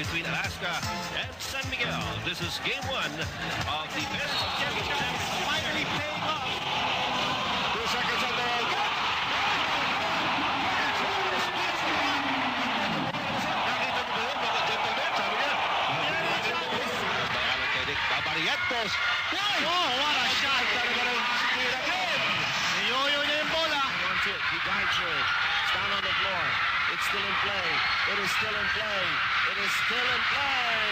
between Alaska and San Miguel. This is game one of the best championship. Finally paying off. 2 seconds on the roll. Nakita mo ba yun, mga gentlemen? Sabi niya. Babarientos. Oh, what a shot. Niyoyo niya yung bola. He guides her. It's down on the floor. It's still in play. It is still in play. It is still in play.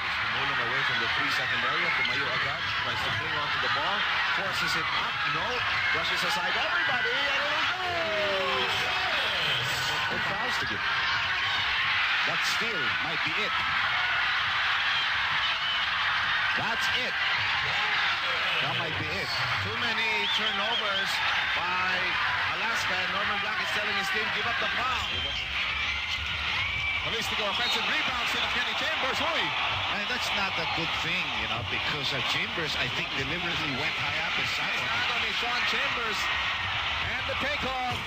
Just moving away from the 3-second area. Tumayo agad. Tries to cling onto the ball. Forces it up. No. Brushes aside everybody. And it goes. It fouls to get. That still might be it. That's it. That might be it. Too many turnovers by Alaska. And Norman Black is telling his team, give up the foul. Police to go offensive rebounds to Kenny Chambers. And that's not a good thing, you know, because Chambers, I think, deliberately went high up and sat on Sean Chambers. And the takeoff.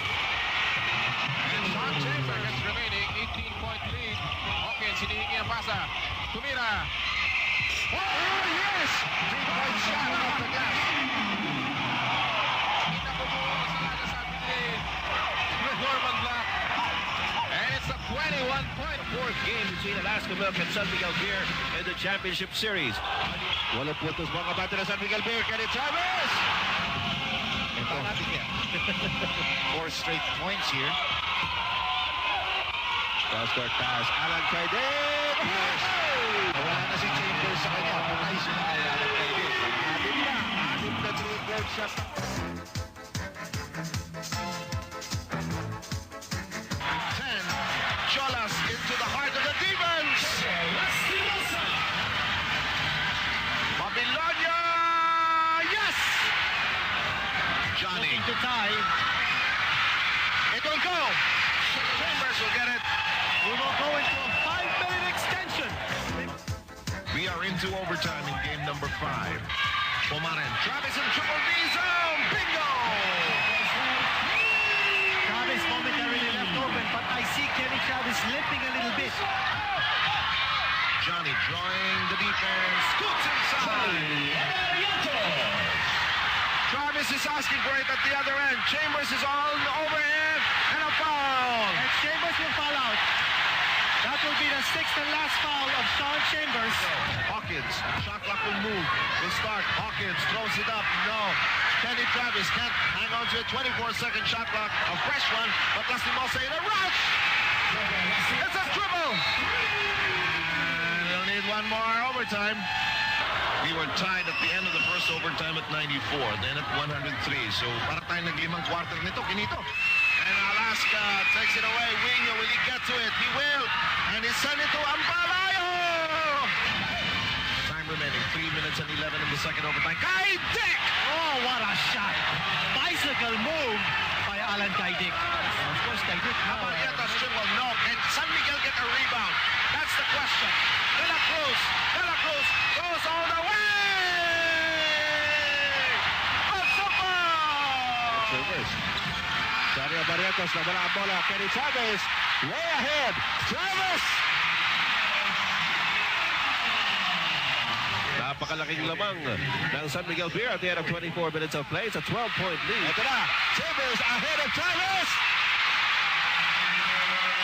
And Sean Chambers remaining 18-point lead. Hawkins hinihingi ang pasa. Tumira. Oh, yes! 3-point shot off the glass. Kita po po sa nagasabi ni Norman Black. And it's a 21-point fourth game between Alaska Milk and San Miguel Beer in the championship series. Walang putos mga bata na San Miguel Beer. Kenny Chavez! Ito natin yan. 4 straight points here. Cross-court pass. Alan Cardin! Yes. Wala na si Chambers sa kanya. Patay siya kay Alan Cardin. Anim na 3-point shot. 10. Cholas into the heart of the defense. Babylonia! Yes! Johnny. To tie. It will go. Chambers will get it. We will go into a 5-minute extension. We are into overtime in game number 5. Pomarin. Travis in triple D zone. Bingo! Travis momentarily left open, but I see Kenny Travis limping a little bit. Johnny drawing the defense. Scoots inside. Travis is asking for it at the other end. Chambers is all over him. And a foul. And Chambers will foul out. That will be the 6th and last foul of Sean Chambers. Hawkins, shot clock will move. Will start. Hawkins throws it up. No. Kenny Travis can't hang on to a 24-second shot clock. A fresh one. But Lastimosa in a rush. It's a dribble. And they'll need one more overtime. We were tied at the end of the first overtime at 94. Then at 103. So para tayong naglimang quarter nito. Kinito. And Alaska takes it away. Wino, will he get to it? He will. And he sent it to Ampalayo. Time remaining. 3 minutes and 11 in the second overtime. Kaidik! Oh, what a shot. Bicycle move by Alan Kaidik. Of course, Kaidik. Abarietas triple. No. And San Miguel get a rebound. That's the question. De La Cruz goes all the way. Chambers. Sorry, Abarietas. Nawala ang bola. Kenny Chavez. Way ahead. Travis! Napakalaking lamang ng San Miguel Beer at the end of 24 minutes of play. It's a 12-point lead. Ito na. Chambers ahead of Travis.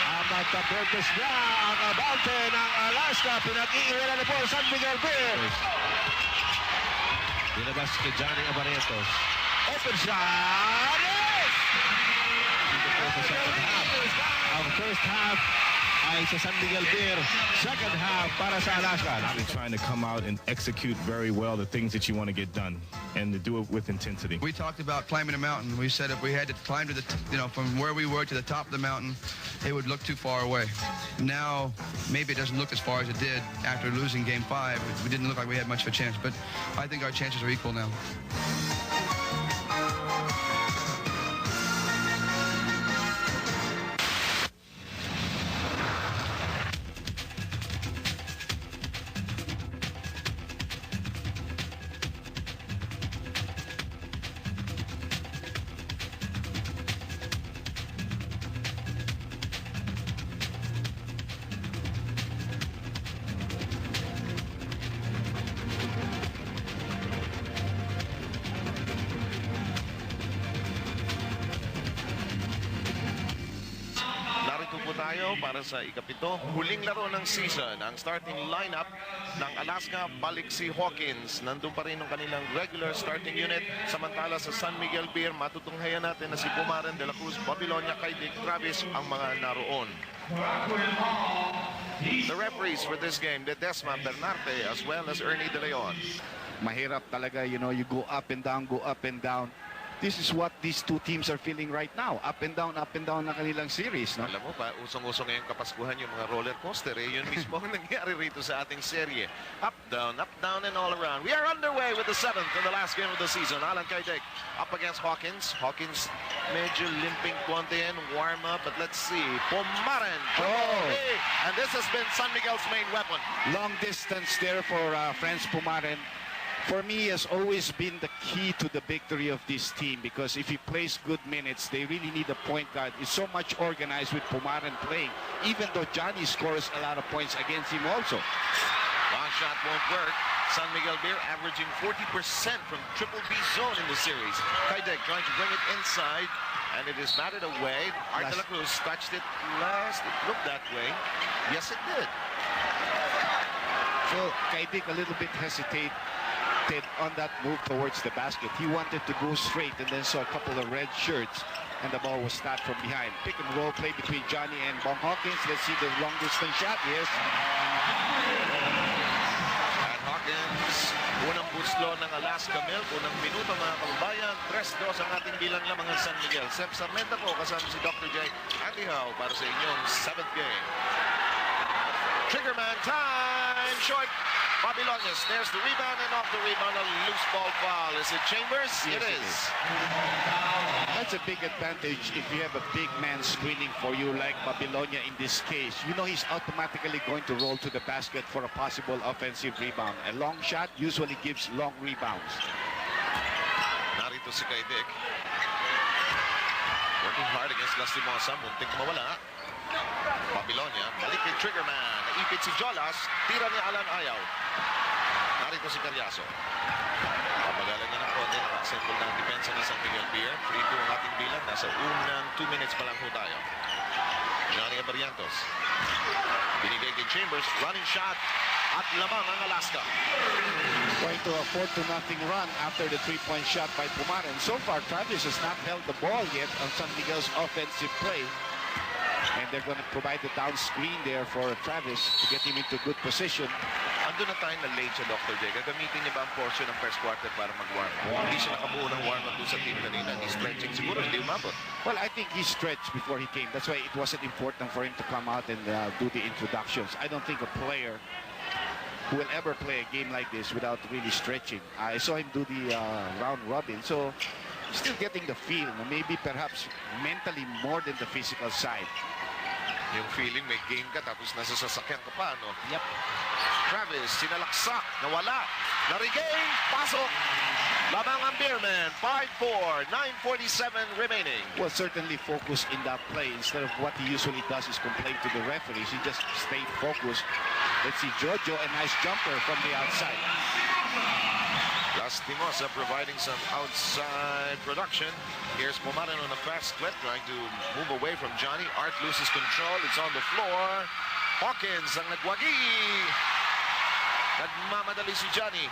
Ang magka-purpose na ang abante ng Alaska. Pinag-iiwanan na po San Miguel Beer. Dinabas kay Johnny Abarietos. Open shot. Yes! Sa second half. Ang first half ay sa San Miguel Beer. Second half para sa Alaska. Really trying to come out and execute very well the things that you want to get done and to do it with intensity. We talked about climbing a mountain. We said if we had to climb to the, from where we were to the top of the mountain, it would look too far away. Now, maybe it doesn't look as far as it did after losing Game 5. We didn't look like we had much of a chance, but I think our chances are equal now. tayo para sa ikapito. Huling laro ng season. Ang starting lineup ng Alaska, balik si Hawkins. Nandun pa rin ang kanilang regular starting unit. Samantala sa San Miguel Beer, matutunghayan natin na si Pumaren, De La Cruz, Babilonia, Kaidik, Travis ang mga naroon. The referees for this game, Ledesma Bernarte as well as Ernie De Leon. Mahirap talaga, you know, you go up and down, go up and down. This is what these two teams are feeling right now. Up and down na kanilang series, no? Alam mo ba, usong-usong ngayong Kapaskuhan yung mga roller coaster. Yun mismo ang nangyari rito sa ating serye. Up, down, and all around. We are underway with the 7th and the last game of the season. Alan Kaidik up against Hawkins. Hawkins medyo limping konti in, warm up, but let's see. Pumaren. And this has been San Miguel's main weapon. Long distance there for Franz Pumaren. For me, has always been the key to the victory of this team, because if he plays good minutes, they really need a point guard. It's so much organized with Pumaren playing, even though Johnny scores a lot of points against him also. Long shot won't work. San Miguel Beer averaging 40% from triple B zone in the series. Kaidik trying to bring it inside, and it is batted away. Art De La Cruz touched it last. It looked that way. Yes, it did. So Kaidik a little bit hesitated on that move towards the basket. He wanted to go straight and then saw a couple of red shirts, and the ball was stopped from behind. Pick and roll play between Johnny and Bong Hawkins. Let's see the long distance shot. Yes. And Hawkins, unang buslo ng Alaska Milk, unang minuto mga kababayan. 3-2 ang ating bilang lamang ng San Miguel. Sep Sarmenta po kasama si Dr. J. Andy Howe para sa inyong 7th game. Triggerman time, short. Babilonia snares the rebound, and off the rebound, a loose ball foul. Is it Chambers? Yes, it is. That's a big advantage if you have a big man screening for you like Babilonia in this case. You know he's automatically going to roll to the basket for a possible offensive rebound. A long shot usually gives long rebounds. Narito si Kaidik. Working hard against Lastimosa. Muntik mawala. Babilonia, balik kay Triggerman. Naipit si Jolas. Tira ni Alan Ayaw. Narito si Carriazo. Pabagalan na ng konti. Naka-assemble ng depensa ng San Miguel Beer. 3-2 ang ating bilang. Nasa unang 2 minutes pa lang po tayo. Johnny Abarientos. Binigay kay Chambers. Running shot. At lamang ang Alaska. Going to a 4-0 run after the 3-point shot by Pumaren. So far, Travis has not held the ball yet on San Miguel's offensive play. And they're going to provide the down screen there for Travis to get him into good position. Andun na tayo na late sa Dr. J. Gagamitin niya ba ang portion ng first quarter para mag-warm up? Hindi siya nakabuo ng warm up doon sa team kanina. He's stretching siguro, hindi umabot. Well, I think he stretched before he came. That's why it wasn't important for him to come out and do the introductions. I don't think a player who will ever play a game like this without really stretching. I saw him do the round robin. So still getting the feel, maybe perhaps mentally more than the physical side. Yung feeling may game ka tapos nasa sasakyan ka pa, no? Yep. Travis, sinalaksak, nawala, na-regain, pasok. Labang ang Beerman, 5-4, 9:47 remaining. Well, certainly focus in that play. Instead of what he usually does is complain to the referees, he just stayed focused. Let's see Jojo, a nice jumper from the outside. Lastimosa providing some outside production. Here's Pumaren on a fast split, trying to move away from Johnny. Art loses control. It's on the floor. Hawkins ang nagwagi. Nagmamadali si Johnny.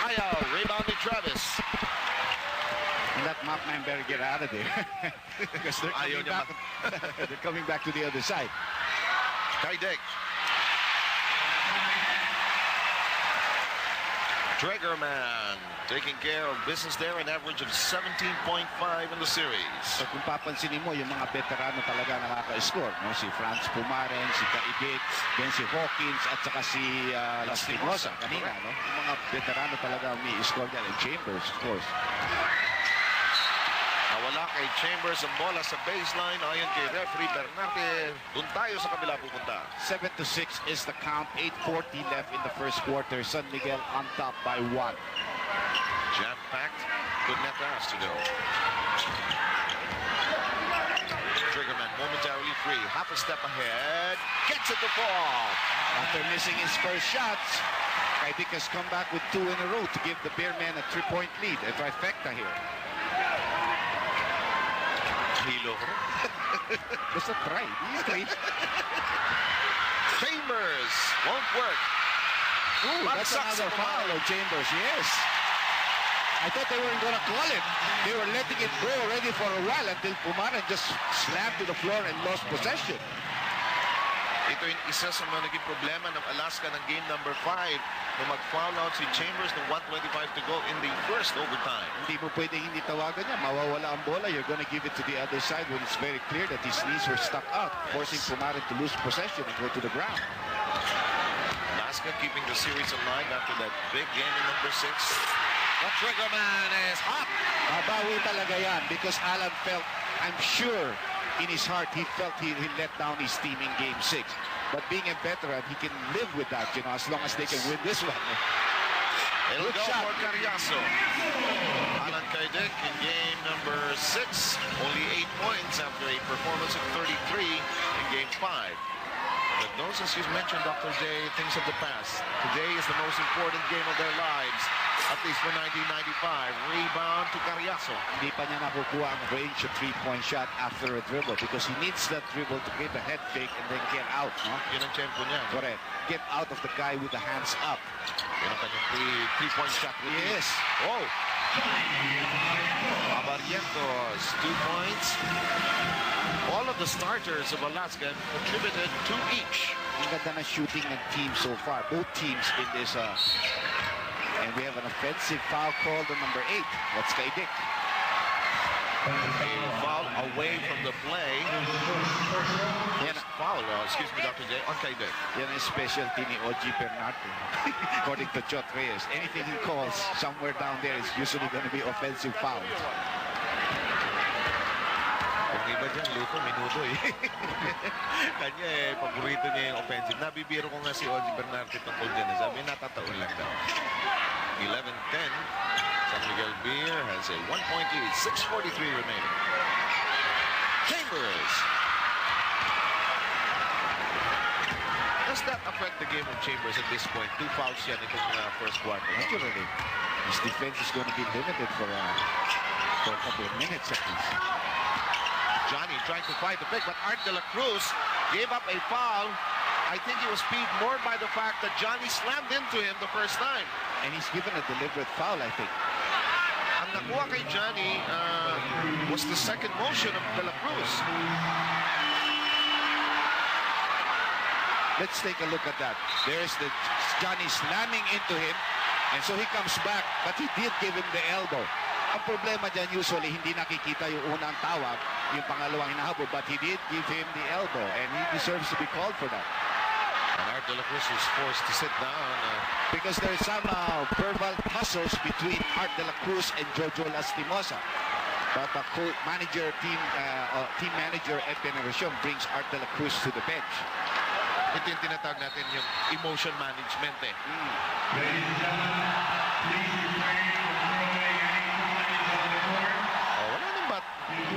Ayaw. Rebound ni Travis. And that mop man better get out of there. Because they're coming back to the other side. Kaidik. Triggerman taking care of business there, an average of 17.5 in the series. So kung papansinin mo, yung mga veterano talaga nakaka-score. No? Si Franz Pumaren, si Kaidik, then si Hawkins, at saka si Lastimosa kanina. No? Yung mga veterano talaga umi-score dyan. And Chambers, of course. Nawala kay Chambers ang bola sa baseline. Ayon kay referee Bernarte, doon tayo sa kabila pupunta. 7-6 is the count. 8:40 left in the first quarter. San Miguel on top by 1. Jam-packed. Good net pass to go. Triggerman momentarily free. Half a step ahead. Gets it to fall. After missing his first shots, Kaidik has come back with 2 in a row to give the Beermen a 3-point lead. A trifecta here. Hilo. Basta try. You try. Chambers won't work. Ooh, that's another foul of Chambers, yes. I thought they weren't going to call it. They were letting it go already for a while until Pumaran just slammed to the floor and lost possession. Ito yung isa sa mga naging problema ng Alaska ng game number 5 nung mag-foul out si Chambers ng 1:25 to go in the first overtime. Hindi mo pwedeng hindi tawagan niya. Mawawala ang bola. You're going to give it to the other side when it's very clear that his knees were stuck out, forcing Pumaran to lose possession and go to the ground. Alaska keeping the series alive after that big game in number 6. The trigger man is hot. Mabawi talaga yan because Alan felt, I'm sure, in his heart, he felt he let down his team in game 6. But being a veteran, he can live with that, you know, as long as they can win this one. It'll go for Carriazo. Alan Kaidik in game number 6. Only 8 points after a performance of 33 in game 5. But those, as you mentioned, Dr. J, things of the past. Today is the most important game of their lives, at least for 1995. Rebound to Carriazo. Hindi pa niya nakukuha ang range of 3-point shot after a dribble because he needs that dribble to get a head fake and then get out. No? Yun ang tempo niya. Correct. Get out of the guy with the hands up. Yun ang kanyang three-point shot. Yes. Oh! Abarrientos, 2 points. All of the starters of Alaska contributed 2 each. Ang ganda ng shooting ng team so far. Both teams in this. And we have an offensive foul called on number 8. That's Kaidik. A foul away from the play. First foul, excuse me, Dr. J, on Kaidik. Yan ang specialty ni O.G. Bernardo. According to Chot Reyes, anything he calls somewhere down there is usually going to be offensive foul. Kung iba dyan, luto, minuto eh. Kanya paborito niya yung offensive. Nabibiro ko nga si O.G. Bernardo tungkol dyan. Sabi, natataon lang daw. 11-10. San Miguel Beer has a 1-point lead. 6:43 remaining. Chambers. Does that affect the game of Chambers at this point? 2 fouls yan itong first quarter. Naturally. His defense is going to be limited for a couple of minutes at least. Johnny trying to fight the pick, but Art de la Cruz gave up a foul. I think he was peeved more by the fact that Johnny slammed into him the first time. And he's given a deliberate foul, I think. Ang nakuha kay Johnny was the second motion of de la Cruz. Let's take a look at that. There's the Johnny slamming into him, and so he comes back, but he did give him the elbow. Ang problema dyan, usually, hindi nakikita yung unang tawag, yung pangalawang hinahabol, but he did give him the elbow, and he deserves to be called for that. And Art de la Cruz was forced to sit down. Because there's some verbal tussles between Art de la Cruz and Jojo Lastimosa. But the team manager Ed Veneracion brings Art de la Cruz to the bench. Ito yung tinatawag natin yung emotion management eh. Ladies and gentlemen, please refrain from throwing any comments on the court. Wala nang bat.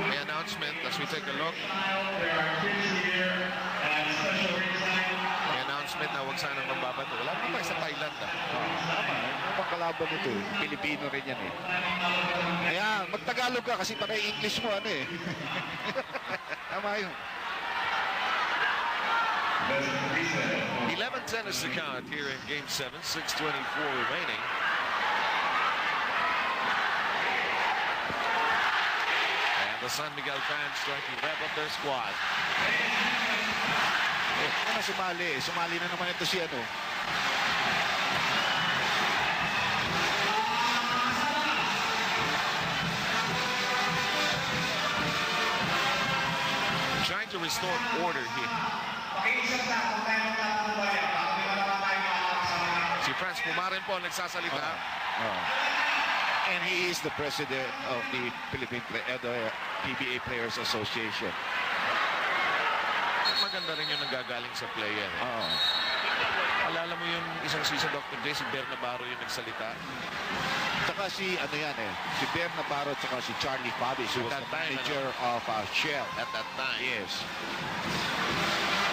May announcement as we take a look. There are kids here and special ringside. May announcement na huwag sanang mambabato. Wala naman tayo sa Thailand ah. Tama, ano bang kalaban nito eh? Pilipino rin yan eh. Ayan, magtagalog ka kasi panay English mo ano eh. Tama yun. 11-10 is the count here in Game 7. 6:24 remaining. And the San Miguel fans trying to rev up their squad. Ano sumali? Sumali na naman ito si ano. Trying to restore order here. Si Franz Pumaran po nagsasalita. And he is the president of the PBA Players Association. Maganda rin yung nanggagaling sa player. Alala mo yung isang season, Dr. J, si Ber Navarro yung nagsalita. Tsaka si, ano yan eh, si Ber Navarro tsaka si Charlie Fabi, who was the manager of Shell. At that time. Yes.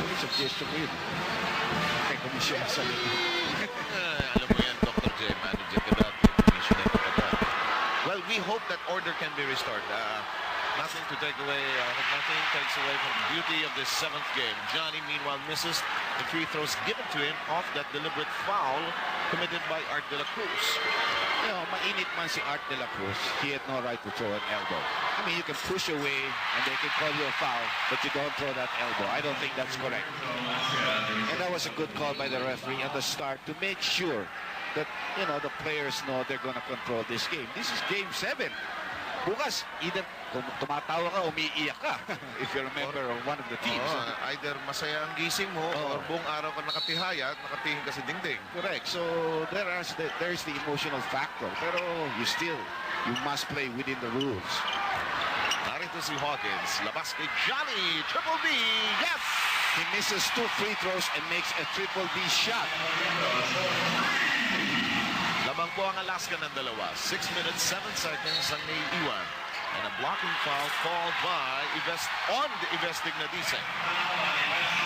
It's a gesture ko yun. Kaya komisyon sa lito. Alam mo yan, Dr. J, manager ka dati. Commissioner ka dati. Well, we hope that order can be restored. Nothing to take away, nothing takes away from the beauty of this 7th game. Johnny, meanwhile, misses the free throws given to him off that deliberate foul committed by Art de la Cruz. You know, mainit man si Art de la Cruz, he had no right to throw an elbow. I mean, you can push away and they can call you a foul, but you don't throw that elbow. I don't think that's correct. And that was a good call by the referee at the start to make sure that, you know, the players know they're going to control this game. This is game 7. Bukas, either tumatawa ka, umiiyak ka, if you're a member of one of the teams. Either masaya ang gising mo or buong araw ka nakatihaya at nakatingin ka sa dingding. Correct. So there's the emotional factor. Pero you must play within the rules. Narito si Hawkins. Labas kay Johnny. Triple B. Yes! He misses 2 free throws and makes a triple B shot. Lamang po ang Alaska ng dalawa. 6 minutes, 7 seconds ang naiiwan. And a blocking foul called by Ivestig na Diseng.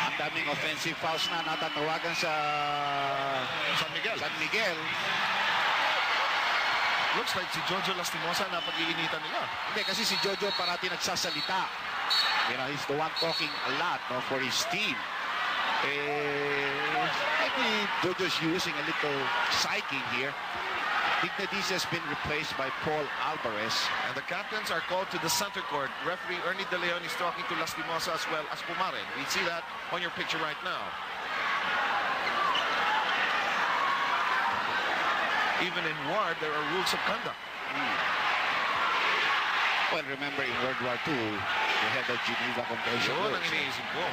Ang daming offensive fouls na natatawagan sa San Miguel. Looks like si Jojo Lastimosa na pag-iinitan nila. Hindi, kasi si Jojo parati nagsasalita. You know, he's the one talking a lot, no, for his team. Maybe Jojo's using a little psyching here. Dignadis has been replaced by Paul Alvarez. And the captains are called to the center court. Referee Ernie De Leon is talking to Lastimosa as well as Pumaren. We see that on your picture right now. Even in war, there are rules of conduct. Well, remember in World War II, they had the Geneva Convention. Yun ang iniisip ko.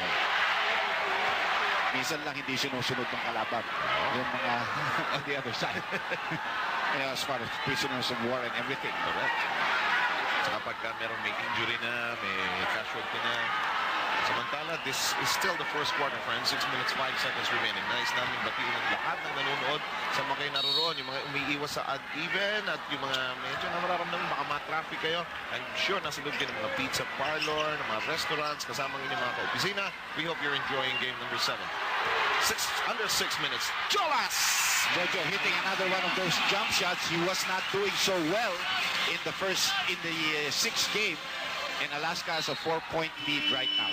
Minsan lang hindi sinusunod ng kalaban. Yung mga on the other side. As far as prisoners of war and everything. Correct. Saka pagka may injury na, may casualty na. Samantala, this is still the first quarter, friends. 6 minutes, 5 seconds remaining. Nais namin batiin ang lahat ng nanonood sa mga kayo naroon. Yung mga umiiwas sa odd even at yung mga medyo na mararamdaman, baka ma-traffic kayo. I'm sure nasa loob din ng mga pizza parlor, ng mga restaurants, kasama ng inyong mga ka-opisina. We hope you're enjoying game number 7. Under 6 minutes. Jolas! Jojo hitting another one of those jump shots. He was not doing so well in the 6th game. And Alaska has a 4-point lead right now.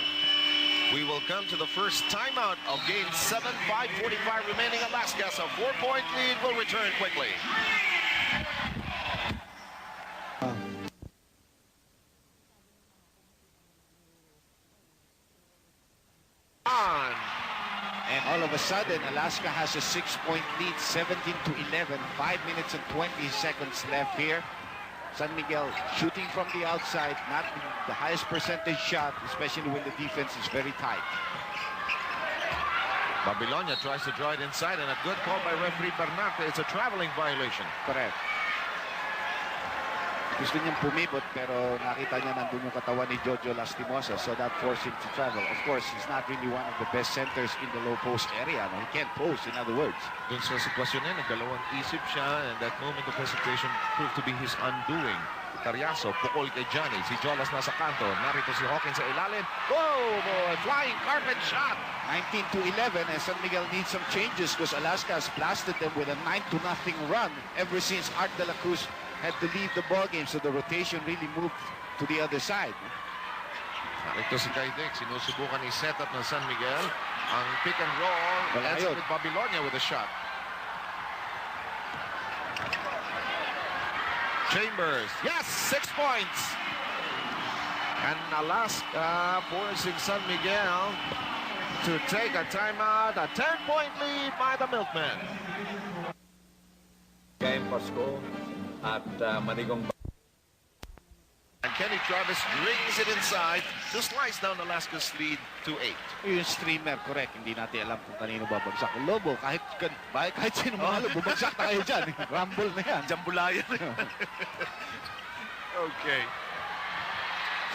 We will come to the first timeout of game 7. 5:45 remaining. Alaska has a 4-point lead. We'll return quickly. On. And all of a sudden, Alaska has a 6-point lead, 17-11, 5 minutes and 20 seconds left here. San Miguel shooting from the outside, not the highest percentage shot, especially when the defense is very tight. Babylonia tries to draw it inside, and a good call by referee Bernarte. It's a traveling violation. Correct. Gusto niyang pumibot, pero nakita niya nandun yung katawan ni Jojo Lastimosa, so that forced him to travel. Of course, he's not really one of the best centers in the low post area. No? He can't post, in other words. Dun sa sitwasyon niya, nagdalawang isip siya, and that moment of hesitation proved to be his undoing. Carriazo, pukol kay Johnny. Si Jolas nasa kanto. Narito si Hawkins sa ilalim. Oh, boy! Flying carpet shot! 19-11, and San Miguel needs some changes because Alaska has blasted them with a 9-0 run ever since Art de la Cruz had to leave the ball game, so the rotation really moved to the other side. Ito si Kaidek, sinusubukan i-set up ng San Miguel. Ang pick and roll, ends up with Babylonia with a shot. Chambers, yes, 6 points. And Alaska forcing San Miguel to take a timeout, a 10-point lead by the Milkmen. Game Pasko at Manigong. And Kenny Travis brings it inside to slice down Alaska's lead to 8. Yung streamer, correct. Hindi natin alam kung kanino babagsak. Lobo, kahit sino mahalo, bumagsak tayo dyan. Rumble na yan. Jambulayan. Okay.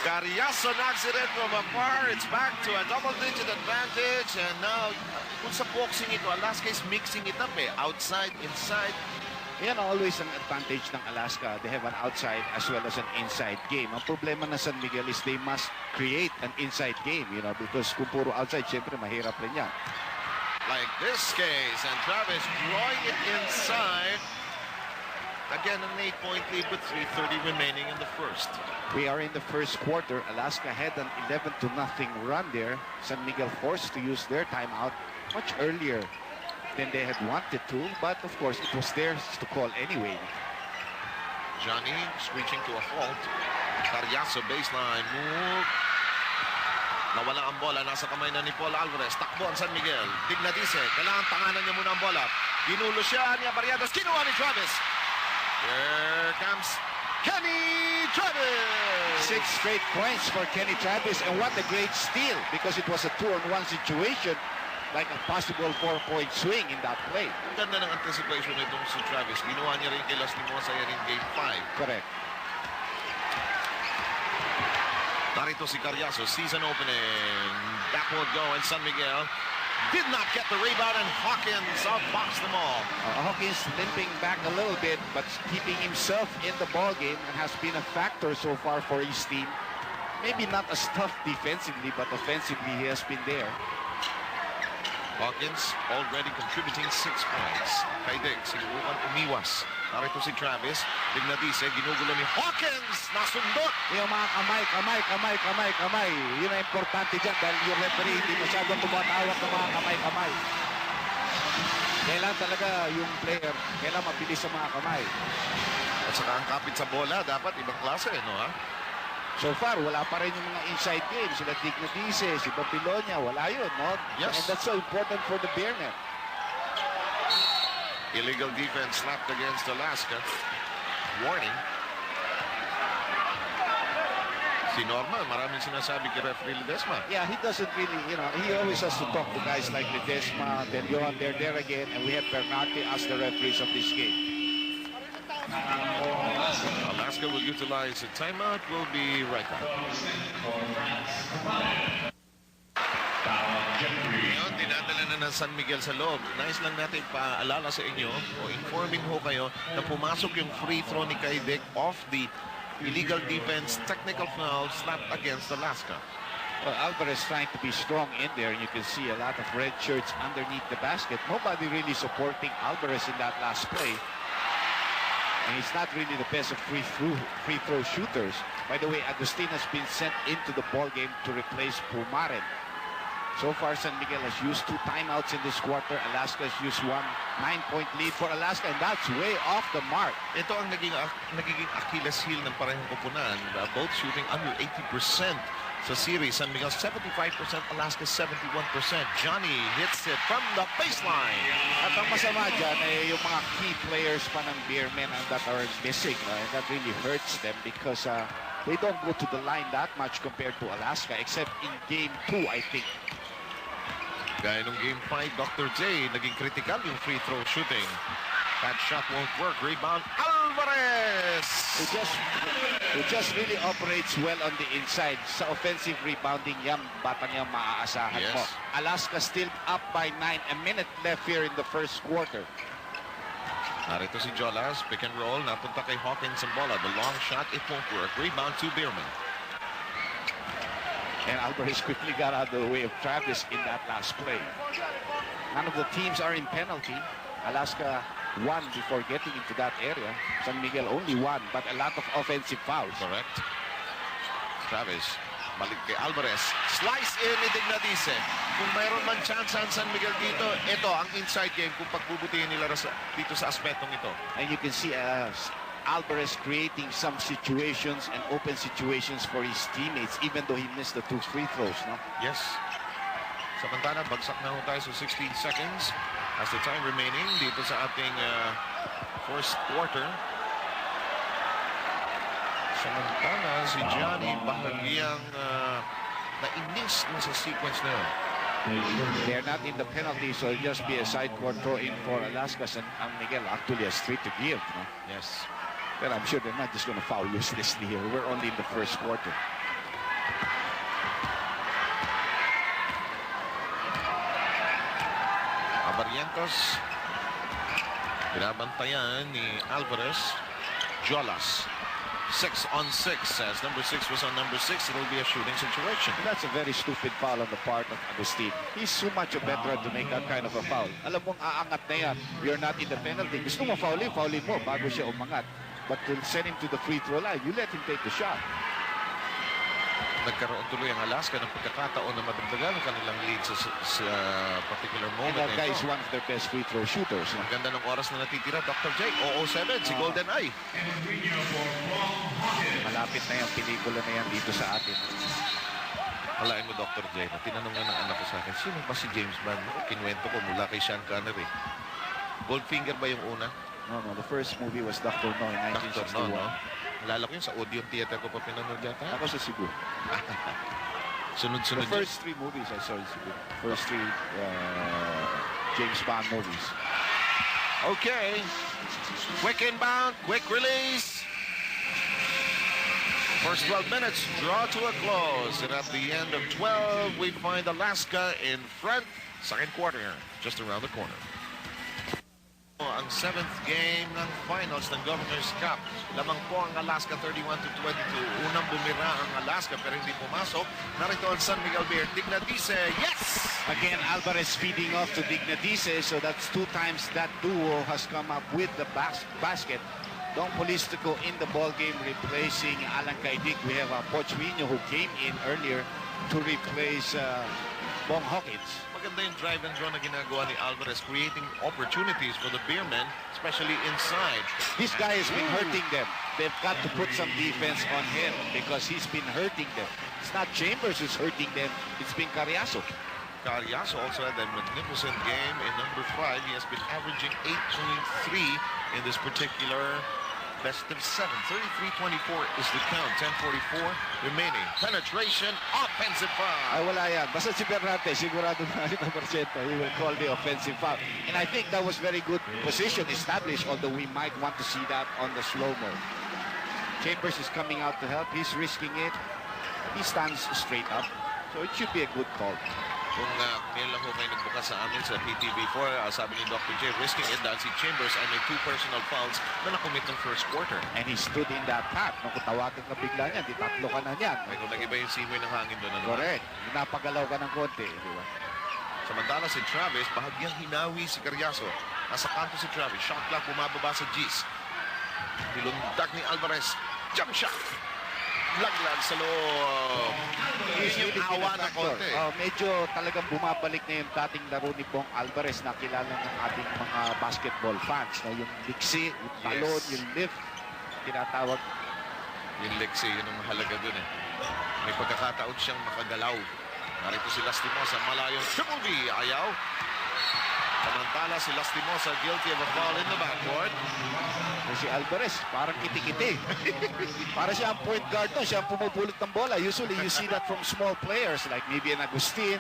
Carriazo knocks it in from afar. It's back to a double-digit advantage. And now, kung sa boxing ito, Alaska is mixing it up outside, inside. Yan always an advantage ng Alaska. They have an outside as well as an inside game. Ang problema ng San Miguel is they must create an inside game, you know, because kung puro outside, syempre mahirap rin yan. Like this case, and Travis drawing it inside. Again, an 8-point lead with 3:30 remaining in the first. We are in the first quarter. Alaska had an 11-0 run there. San Miguel forced to use their timeout much earlier than they had wanted to, but of course it was theirs to call anyway. Johnny screeching to a fault. Carriazo baseline move. Nawala ang bola. Nasa kamay na ni Paul Alvarez. Takbo ang San Miguel. Dignadice. Kailangan tanganan niya muna ang bola. Ginulo siya ni Abarientos. Kinuha ni Travis. Here comes Kenny Travis. 6 straight points for Kenny Travis, and what a great steal, because it was a 2-on-1 situation, like a possible 4-point swing in that play. Ang ganda ng anticipation nitong si Travis. Ginawa niya rin kay Las Limosa in Game 5. Correct. Narito si Carriazo, season opening. Backward go, and San Miguel did not get the rebound, and Hawkins outboxed them all. Hawkins limping back a little bit, but keeping himself in the ball game, and has been a factor so far for his team. Maybe not as tough defensively, but offensively he has been there. Hawkins already contributing 6 points. Kaidig, sinubukan umiwas. Narito si Travis. Dignadice, ginugulo ni Hawkins. Nasundot. Yung mga kamay. Yun ang importante dyan dahil yung referee hindi masyadong tumatawag ng mga kamay. Kailangan talaga yung player, kailangan mabilis sa mga kamay. At saka ang kapit sa bola, dapat ibang klase, no ha? So far, wala pa rin yung mga inside games. Sila Dignadice, si Babylonia, wala yun, no? Yes. And that's so important for the Bearmen. Illegal defense slapped against Alaska. Warning. Si Norma, maraming sinasabi kay referee Ledesma. Yeah, he doesn't really, he always has to talk to guys like Ledesma, De Leon, they're there again, and we have Bernarte as the referees of this game. Alaska will utilize a timeout. We'll be right back. Ngayon, dinadala na ng San Miguel sa loob. Nice lang natin paalala sa inyo o informing ho kayo na pumasok yung free throw ni Kaidik off the illegal defense technical foul slapped against Alaska. Well, Alvarez trying to be strong in there, and you can see a lot of red shirts underneath the basket. Nobody really supporting Alvarez in that last play. And he's not really the best of free throw shooters. By the way, Agustin has been sent into the ball game to replace Pumaren. So far, San Miguel has used 2 timeouts in this quarter. Alaska has used 1 9-point lead for Alaska, and that's way off the mark. Ito ang nagiging Achilles heel ng parehong koponan. Both shooting under 80% sa series. San Miguel 75%, Alaska 71%. Johnny hits it from the baseline. At ang masama dyan ay yung mga key players pa ng Bearmen that are missing. And that really hurts them because they don't go to the line that much compared to Alaska, except in Game 2, I think. Gaya nung Game 5, Dr. J, naging critical yung free throw shooting. That shot won't work. Rebound, Alvarez! Who just really operates well on the inside. Sa offensive rebounding, yan, batang yan maaasahan mo. Alaska still up by 9. A minute left here in the first quarter. Narito si Jolas, pick and roll. Napunta kay Hawkins ang bola. The long shot, it won't work. Rebound to Beerman. And Alvarez quickly got out of the way of Travis in that last play. None of the teams are in penalty. Alaska won before getting into that area. San Miguel only won, but a lot of offensive fouls. Correct. Travis, balik kay Alvarez. Slice in ni Dignadice. Kung mayroon man chance ang San Miguel dito, ito ang inside game kung pagbubutihin nila dito sa aspetong ito. And you can see Alvarez creating some situations and open situations for his teammates, even though he missed the 2 free throws, no? Yes. Samantala, bagsak na tayo sa 16 seconds as the time remaining dito sa ating first quarter. Samantala, si Johnny bahagyang nainis sa sequence na yun. They're not in the penalty, so it'll just be a side court throw in for Alaska, and Miguel actually has 3 to give, no? Yes. But I'm sure they're not just going to foul uselessly here. We're only in the first quarter. Abarientos. Binabantayan ni Alvarez. Jolas. 6 on 6. As number 6 was on number 6, it'll be a shooting situation. That's a very stupid foul on the part of Agustin. He's so much a veteran to make that kind of a foul. Alam mong aangat na yan. You're not in the penalty. Gusto mo foulin mo bago siya umangat. But to send him to the free throw line, you let him take the shot. Nagkaroon tuloy ang Alaska ng pagkakataon na madagdagan ang kanilang lead sa particular And moment. that guy is one of their best free throw shooters. Ang ganda ng oras na natitira, Dr. J. 007, si Golden Eye. Malapit na yung pelikula na yan dito sa atin. Alain mo, Dr. J, na tinanong nga ng anak ko sa akin, sino ba si James Bond? Kinuwento ko mula kay Sean Connery. Goldfinger ba yung una? No, the first movie was Dr. No in 1961. No? Alala ko yun, sa Odeon Theater ko pa pinanood yata. Ako sa Cebu. Sunod-sunod The first 3 movies I saw in Cebu. First 3 James Bond movies. Okay. Quick inbound, quick release. First 12 minutes draw to a close. And at the end of 12, we find Alaska in front. Second quarter, just around the corner. Ang 7th game ng finals ng Governor's Cup. Lamang po ang Alaska 31-22. Unang bumira ang Alaska pero hindi pumasok. Narito ang San Miguel Beer. Dignadice, yes! Again, Alvarez feeding off to Dignadice, so that's 2 times that duo has come up with the basket. Don Polistico in the ball game replacing Alan Kaidik. We have Pochwinho who came in earlier to replace Bong Hawkins. Maganda yung drive and draw na ginagawa ni Alvarez, creating opportunities for the Beermen, especially inside. This guy has been hurting them. They've got to put some defense on him because he's been hurting them. It's not Chambers who's hurting them. It's been Carriazo. Carriazo also had a magnificent game in number 5. He has been averaging 8.3 in this particular best of 7. 33-24 is the count. 10:44 remaining. Penetration, offensive foul. Ay, wala yan. Basta si Bernate, sigurado na 5%. He will call the offensive foul. And I think that was very good position established, although we might want to see that on the slow-mo. Chambers is coming out to help. He's risking it. He stands straight up. So it should be a good call. Kung ngayon lang ho kayo nagbukas sa amin sa PTV4, sabi ni Dr. J, risking it dahil si Chambers ay may 2 personal fouls na nakumit ng first quarter. And he stood in that path. Nung kutawagan ka bigla niyan, di tatlo ka na niyan. Ay, kung nag-iba yung simoy ng hangin doon. Correct. Napagalaw ka ng konti. Di ba? Samantala si Travis, bahagyang hinawi si Carriazo. Nasa kanto si Travis. Shot clock bumababa sa G's. Nilundag ni Alvarez. Jump shot. Laglag sa loob. Yun yung awa ng konti. Medyo talagang bumabalik na yung dating laro ni Bong Alvarez na kilala ng ating mga basketball fans. No? Yung liksi, yung talon, yung lift, tinatawag. Yung liksi, yun ang mahalaga dun eh. May pagkakataon siyang makagalaw. Narito si Lastimosa, malayong triple V, ayaw. Samantala si Lastimosa guilty of a foul in the backcourt. Si Alvarez, parang kiti-kiti. Para siya ang point guard to, siya ang pumupulot ng bola. Usually you see that from small players like maybe an Agustin,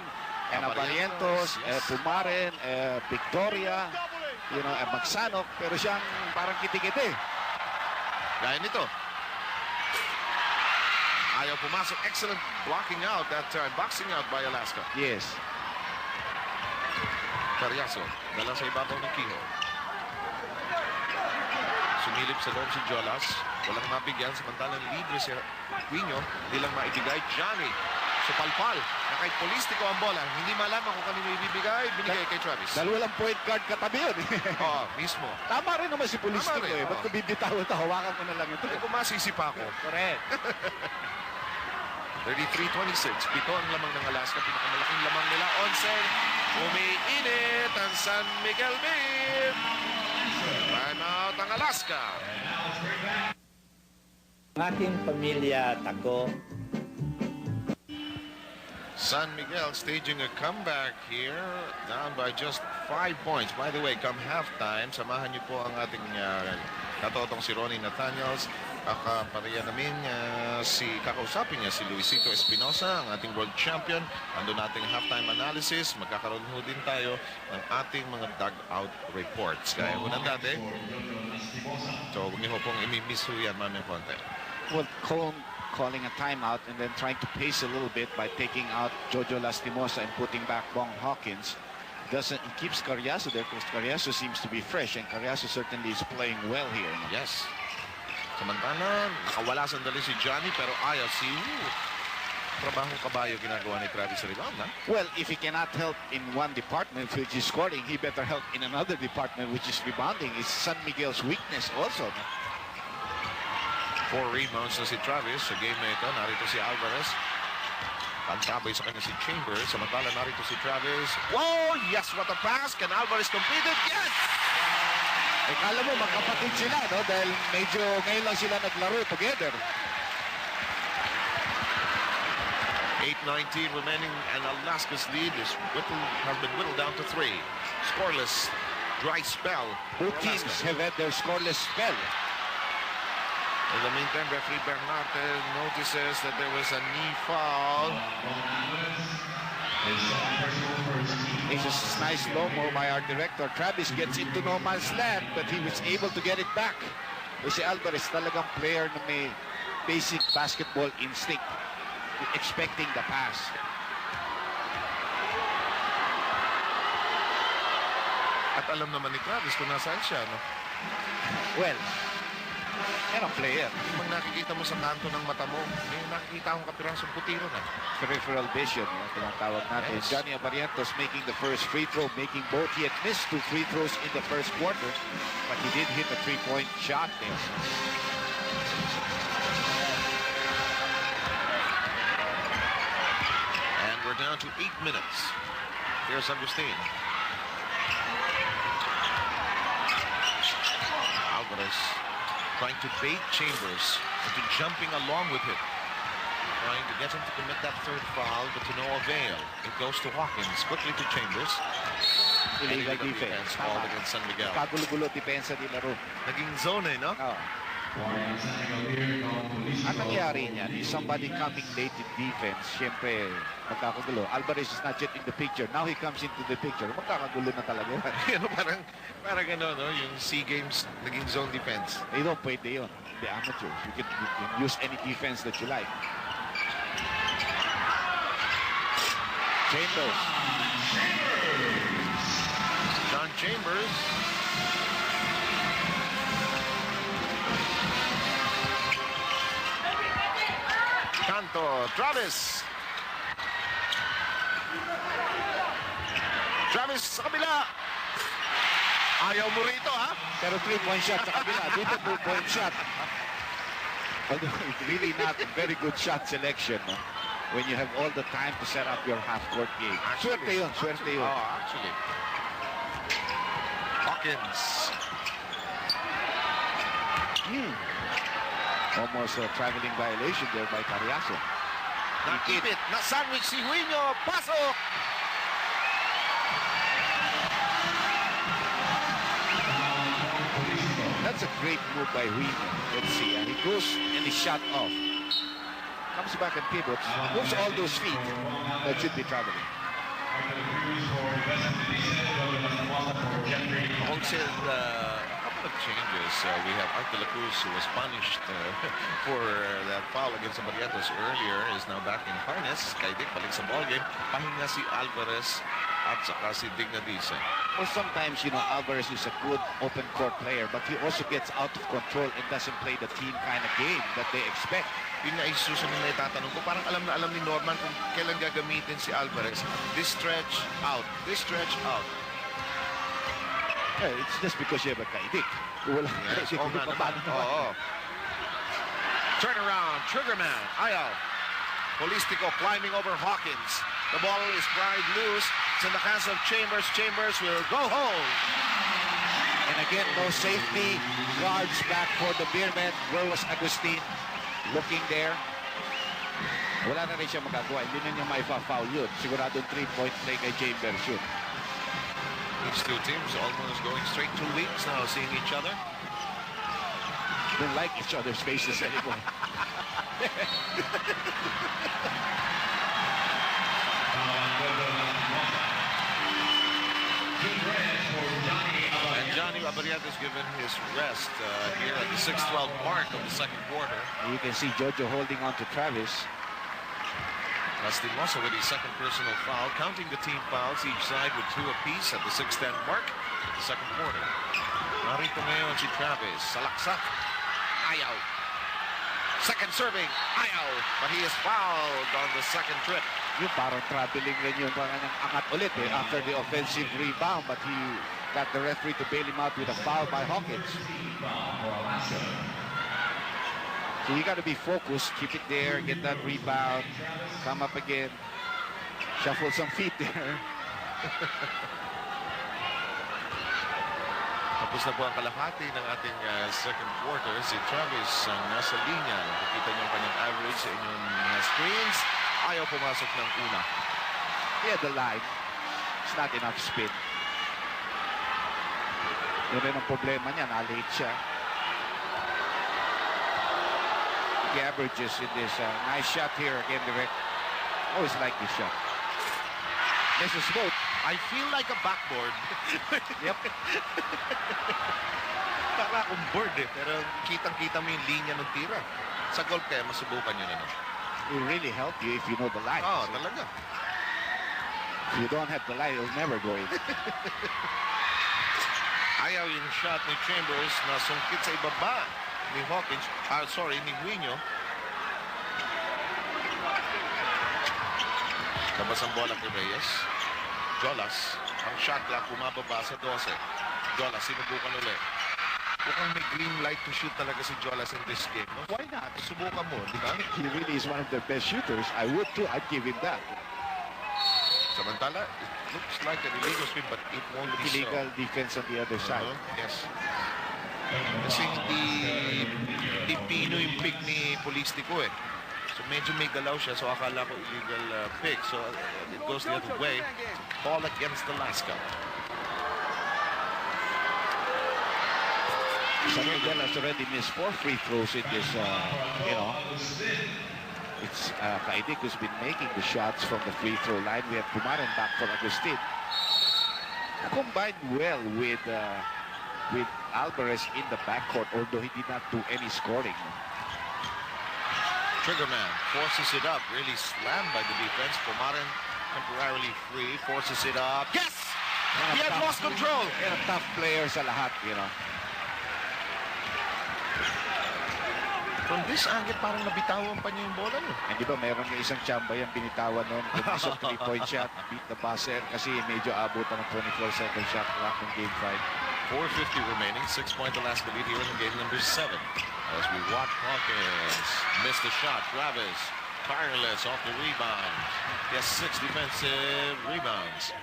and Barrientos, Pumaren, Victoria, Magsanok, pero siyang parang kiti-kiti. Gaya nito. Ayaw pumasok. Excellent blocking out that time. Boxing out by Alaska. Yes. Carriazo, dala sa ibabaw ng Kiho. Sumilip sa loob si Jolas. Walang mabigyan. Samantalang libre si Quino. Hindi lang maibigay. Johnny. Supalpal. Na kay Polistico ang bola. Hindi malaman kung kanino ibibigay. Binigay kay Travis. Dahil walang point guard katabi yun. Oo, mismo. Tama rin naman si Polistico eh. Ba't ko bibitawan ito? Hawakan ko na lang ito. Kung masisipa ko. Correct. 33-26. Pito ang lamang ng Alaska. Pinakamalaking lamang nila. Onsen. Umiinit ang San Miguel Beer. Time out ang Alaska. Aking pamilya, Tako. San Miguel staging a comeback here, down by just 5 points. By the way, come halftime, samahan niyo po ang ating katotong si Ronnie Nathaniels. Kapareha namin kakausapin niya si Luisito Espinosa, ang ating world champion. Ando nating halftime analysis. Magkakaroon ho din tayo ng ating mga dugout reports. Kaya ho ng dati. So, huwag niyo pong imimiss ho yan, Mami Conte. Well, calling a timeout and then trying to pace a little bit by taking out Jojo Lastimosa and putting back Bong Hawkins. He keeps Carriazo there because Carriazo seems to be fresh, and Carriazo certainly is playing well here. Yes. Samantala, nakawala sandali si Johnny pero ayaw si trabahong kabayo ginagawa ni Travis sa rebound, ha? Well, if he cannot help in one department, which is scoring, he better help in another department, which is rebounding. It's San Miguel's weakness also. 4 rebounds na si Travis sa game na ito. Narito si Alvarez. Pantabay sa kanya si Chambers. Samantala narito si Travis. Whoa! Yes, what a pass! Can Alvarez complete it? Yes! Kala mo magkapatid sila, no? Dahil medyo ngayon lang sila naglaro together. 8:19 remaining, and Alaska's lead has been whittled down to 3. Scoreless, dry spell. Both teams have had their scoreless spell. In the meantime, referee Bernarte notices that there was a knee foul. It's a nice slow-mo by our director. Travis gets into no man's land, but he was able to get it back. Si Alvarez talagang player na may basic basketball instinct, expecting the pass. At alam naman ni Travis kung nasaan siya, no? Well, yan ang player. Pag nakikita mo sa kanto ng mata mo, may nakikita akong kapirasong putiro na. Peripheral vision, tinatawag natin. Yes. Johnny Abarientos making the first free throw, making both. He had missed 2 free throws in the first quarter, but he did hit a 3-point shot there. And we're down to 8 minutes. Here's Agustin. Alvarez trying to bait Chambers into jumping along with him. Trying to get him to commit that 3rd foul, but to no avail. It goes to Hawkins, quickly to Chambers. Illegal defense. Called against San Miguel. Kagulo-gulo depensa din laro. Naging zone, no? Oh. Ang nangyari niyan is somebody coming late in defense. Siyempre, magkakagulo. Alvarez is not yet in the picture. Now he comes into the picture. Magkakagulo na talaga. parang ano, no? Yung SEA Games naging zone defense. They don't pwede yun. The amateurs. You can use any defense that you like. Chambers. John Chambers. Canto, Travis. Travis sa kabila. Ayaw mo rito, ha? Pero 3-point shot sa kabila. Dito 2-point shot. Although really not a very good shot selection, no? When you have all the time to set up your half-court game. Swerte yun, swerte yun. Oh, actually. Hawkins. Almost a traveling violation there by Cariaso. Nakipit, na-sandwich si Huino. Pasok! That's a great move by Huino. Let's see. He goes and he shot off. Comes back and pivots. Moves all those feet that should be traveling. Wholesale couple of changes. We have Art de la Cruz, who was punished for that foul against Abarientos earlier, is now back in harness. Kay Dick, balik sa ballgame. Pahinga si Alvarez at saka si Dignadice. Well, sometimes, you know, Alvarez is a good open court player, but he also gets out of control and doesn't play the team kind of game that they expect. Yun na isusunod na itatanong ko. Parang alam na alam ni Norman kung kailan gagamitin si Alvarez. This stretch out. This stretch out. Yeah, it's just because you have a Kaidik. Wala Oo. Turn around. Triggerman. Ayaw. Holistico climbing over Hawkins. The ball is pried loose. It's in the hands of Chambers. Chambers will go home. And again, no safety guards back for the Beermen. Where was Agustin? Looking there. Wala na rin siya magagawa. Hindi na niya maipa-foul yun. Siguradong 3-point play kay Chambers yun. These two teams almost going straight 2 weeks now seeing each other. Don't like each other's faces anymore. And Johnny Abarientos given his rest here at the 6:12 mark of the second quarter. You can see Jojo holding on to Travis. Lastimosa with his second personal foul, counting the team fouls each side with 2 apiece at the 6:10 mark of the second quarter. Narito ngayon si Travis, salaksak. Ayaw. Second serving, Ayaw. But he is fouled on the second trip. Yung parang traveling rin yung kanyang angat ulit after the offensive rebound, but he got the referee to bail him out with a foul by Hawkins. So you got to be focused, keep it there, get that rebound, come up again, shuffle some feet there. Tapos na po ang kalahati ng ating second quarter. Si Travis ang nasa linya. Nakikita niyo ang kanyang average sa inyong screens. Ayaw pumasok ng una. Yeah, the line. It's not enough spin. Yun rin ang problema niya. Na-late siya. The averages in this. Nice shot here again, direct. Always like this shot. Misses both. I feel like a backboard. Yep. Para akong board pero kitang-kita mo yung linya ng tira. Sa golf kaya masubukan nyo na. It will really help you if you know the line. Oh, talaga. If you don't have the line, it'll never go in. Ayaw yung shot ni Chambers na sungkit sa ibaba ni Hawkins. Ni Guinyo. Labas ang bola kay Reyes. Jolas, ang shot clock bumababa sa 12. Jolas, sinubukan ulit. Mukhang may green light to shoot talaga si Jolas in this game. No? Why not? Subukan mo, di ba? He really is one of their best shooters. I would too. I'd give him that. Samantala, it looks like an illegal spin but it won't be Illegal defense on the other side. Yes. Kasi hindi pino yung pick ni Polistico eh. So medyo may galaw siya, so akala ko illegal pick. So it goes the other way. Ball against Alaska. San Miguel has already missed 4 free throws in this, it's Kaidik who's been making the shots from the free throw line. We have Pumaran back for Agustin. Combined well with Alvarez in the backcourt, although he did not do any scoring. Triggerman forces it up, really slammed by the defense. Pumaran temporarily free, forces it up. Yes! He had lost control. Yan ang tough player sa lahat, From this angle, parang nabitawan pa niya yung bola niyo. And di ba, mayroon yung isang chamba yung binitawan noon. Kung isang 3-point shot, beat the buzzer kasi medyo abutan ng 24-second shot clock ng Game 5. 4:50 remaining, 6-point Alaska lead here in game number 7. As we watch Hawkins miss the shot. Travis, tireless off the rebound. He has 6 defensive rebounds.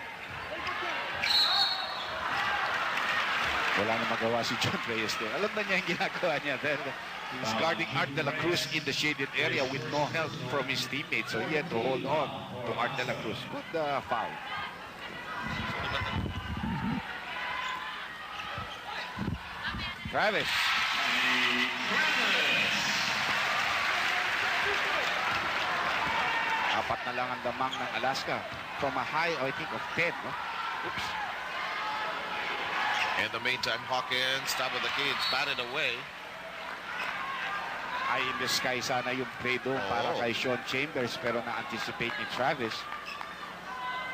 Wala na magawa si John Reyes there. Alam na niya yung ginagawa niya. He's guarding Art de la Cruz in the shaded area with no help from his teammates. So he had to hold on to Art de la Cruz. Good foul. Travis. Apat na lang ang damang ng Alaska from a high, I think, of 10. No? Oops. In the meantime, Hawkins, top of the key, it's batted away. Eye in the sky sana yung play doon para kay Sean Chambers, pero na-anticipate ni Travis,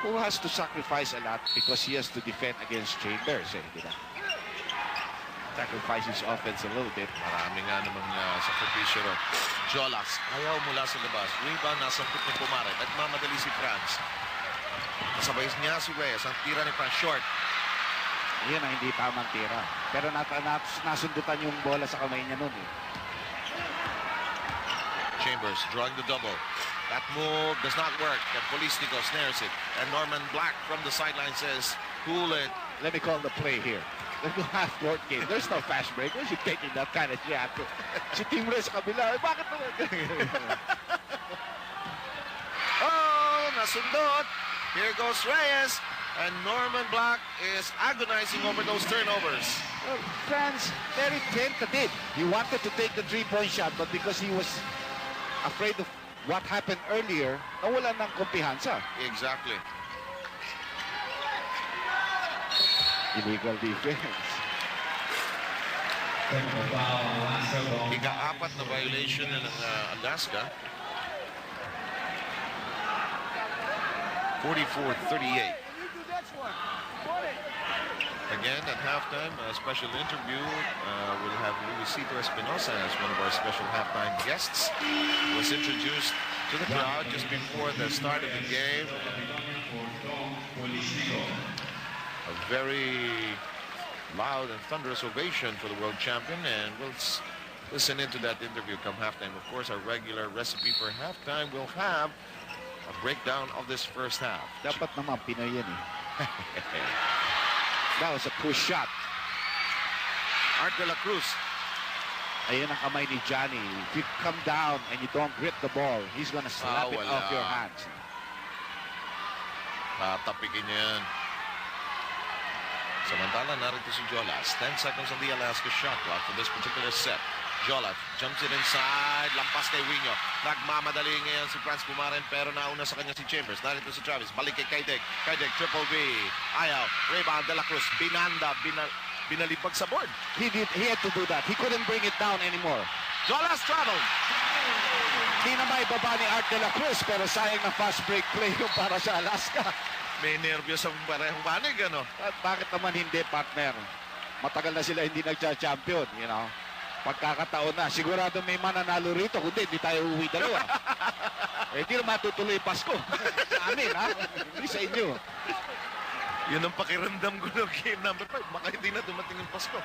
who has to sacrifice a lot because he has to defend against Chambers. Diba? Sacrifice his offense a little bit. Marami nga namang sakripisyo ron. Jolas, ayaw mula sa labas. Rebound, nasampit ni Pumaran. Nagmamadali si Franz. Kasabay niya si Reyes. Ang tira ni Franz short. Yan ang hindi tamang tira. Pero nasundutan yung bola sa kamay niya nun. Chambers drawing the double. That move does not work. And Polistico snares it. And Norman Black from the sideline says, cool it. Let me call the play here. Let's go half-court game. There's no fast break. Where's he taking that kind of shot? Si Team Reyes sa kabila. Bakit naman? Oh, nasundot. Here goes Reyes. And Norman Black is agonizing over those turnovers. Well, Franz, very tentative. He wanted to take the 3-point shot, but because he was afraid of what happened earlier, nawalan ng kumpiyansa. Exactly. Illegal defense. Ika-apat na violation ng Alaska. 44-38. Again, at halftime, a special interview. We'll have Luisito Espinosa as one of our special halftime guests. Was introduced to the crowd just before the start of the game. A very loud and thunderous ovation for the world champion, and we'll listen into that interview come halftime. Of course, our regular recipe for halftime will have a breakdown of this first half. Dapat naman Pinoy yan eh. That was a push shot. Art de la Cruz. Ayun ang kamay ni Johnny. If you come down and you don't grip the ball, he's gonna slap it off your hands. Tapikin niya yan. Samantala, narito si Jolas. 10 seconds on the Alaska shot clock for this particular set. Jolas jumps it inside. Lampas kay Wino. Nagmamadali ngayon si Franz Pumaren, pero nauna sa kanya si Chambers. Narito si Travis. Balik kay Kaidek. Kaidek, triple V. Ayaw. Rebound de la Cruz. Binanda. Binalipag sa board. He had to do that. He couldn't bring it down anymore. Jolas traveled. Hindi na may baba ni Art de la Cruz, pero sayang na fast break play yung para sa Alaska. May nervyos ang parehong banig, ano? At bakit naman hindi, partner? Matagal na sila hindi nagcha-champion, you know? Pagkakataon na, sigurado may mananalo rito, kundi hindi tayo uwi dalawa. Hindi na matutuloy Pasko. Sa amin, ha? Hindi sa inyo. Yun ang pakiramdam ko ng game number 5. Baka hindi na dumating yung Pasko.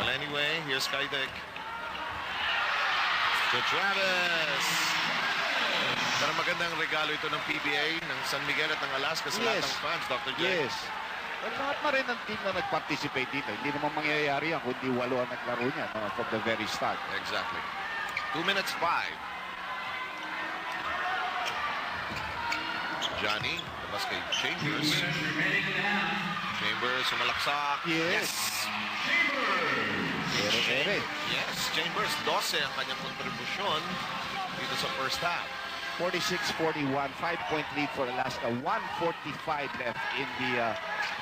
Well, anyway, here's Kaidek. To Travis. Pero magandang regalo ito ng PBA, ng San Miguel at ng Alaska sa lahat ng fans, Dr. J. Yes. Well, lahat na rin ng team na nag-participate dito. Hindi naman mangyayari yan kundi 8 ang naglaro niya from the very start. Exactly. 2 minutes 5. Johnny, labas kay Chambers. Chambers, sumalaksak. Yes. Yes, Chambers, 12 ang kanyang kontribusyon dito sa first half. 46-41, 5-point lead for Alaska. 1:45 left in the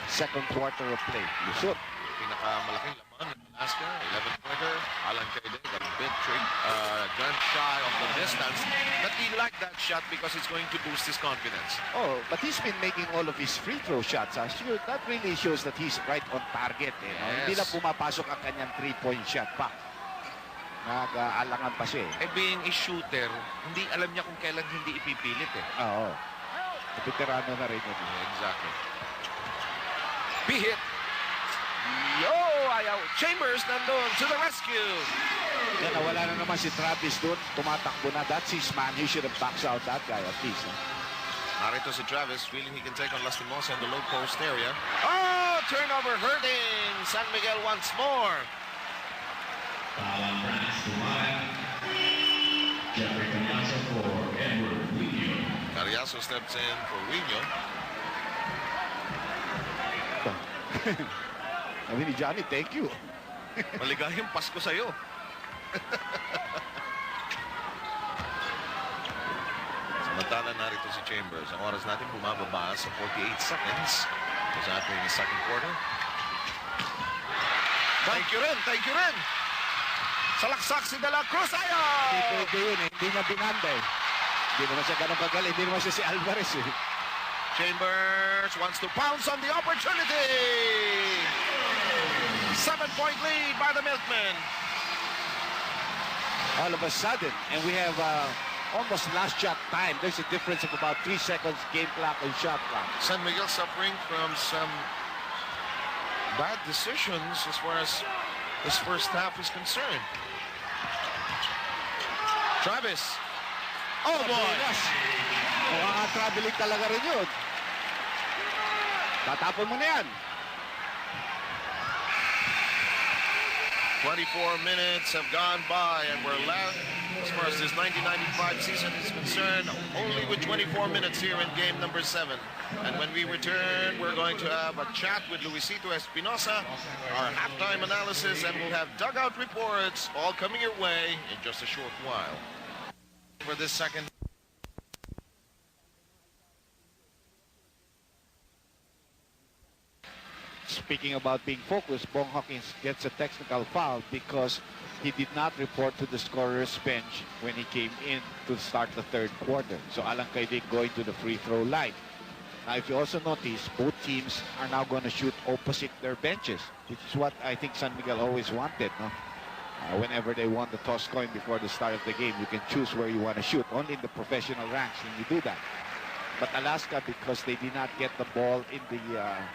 second quarter of play. Lusot. Pinakamalaking laman ng Alaska, 11-pointer. Alan Kaidek, a bit trick, gun shy of the distance. But he liked that shot because it's going to boost his confidence. Oh, but he's been making all of his free throw shots. Sure, that really shows that he's right on target. You know? Yes. Hindi na pumapasok ang kanyang 3-point shot pa. Nag-aalangan pa siya eh. Being a shooter, hindi alam niya kung kailan hindi ipipilit eh. Oo. Veterano na rin yun. Exactly. P-hit. Yo! Ayaw. Chambers nandun to the rescue. Yan, nawala na naman si Travis doon. Tumatakbo na. That's his man. He should have boxed out that guy at least. Narito si Travis, feeling he can take on Lastimosa in the low post area. Oh! Turnover hurting San Miguel once more. Carriazo steps in for Wino. Sabi ni Johnny, thank you. Maligayang Pasko sa'yo. Samantala narito si Chambers. Ang oras natin bumababa sa 48 seconds. Sa ating second quarter. Thank you rin. Salaksak si De La Cruz. Ayaw! Hindi pwede yun eh. Hindi niya binanda eh. Hindi naman siya ganun kagaling. Hindi naman siya si Alvarez eh. Chambers wants to pounce on the opportunity. 7-point lead by the Milkmen. All of a sudden, and we have almost last shot time. There's a difference of about 3 seconds game clock and shot clock. San Miguel suffering from some bad decisions as far as this first half is concerned. Travis. Oh boy! Mukhang traveling talaga rin yun. Tatapon mo na yan. 24 minutes have gone by and we're left, as far as this 1995 season is concerned, only with 24 minutes here in game number 7. And when we return, we're going to have a chat with Luisito Espinosa, our halftime analysis, and we'll have dugout reports all coming your way in just a short while. For this second. Speaking about being focused, Bong Hawkins gets a technical foul because he did not report to the scorer's bench when he came in to start the third quarter. So Alan Kaidek going to the free throw line. Now, if you also notice, both teams are now going to shoot opposite their benches, which is what I think San Miguel always wanted. No? Whenever they won the toss coin before the start of the game, you can choose where you want to shoot. Only in the professional ranks when you do that. But Alaska, because they did not get the ball in the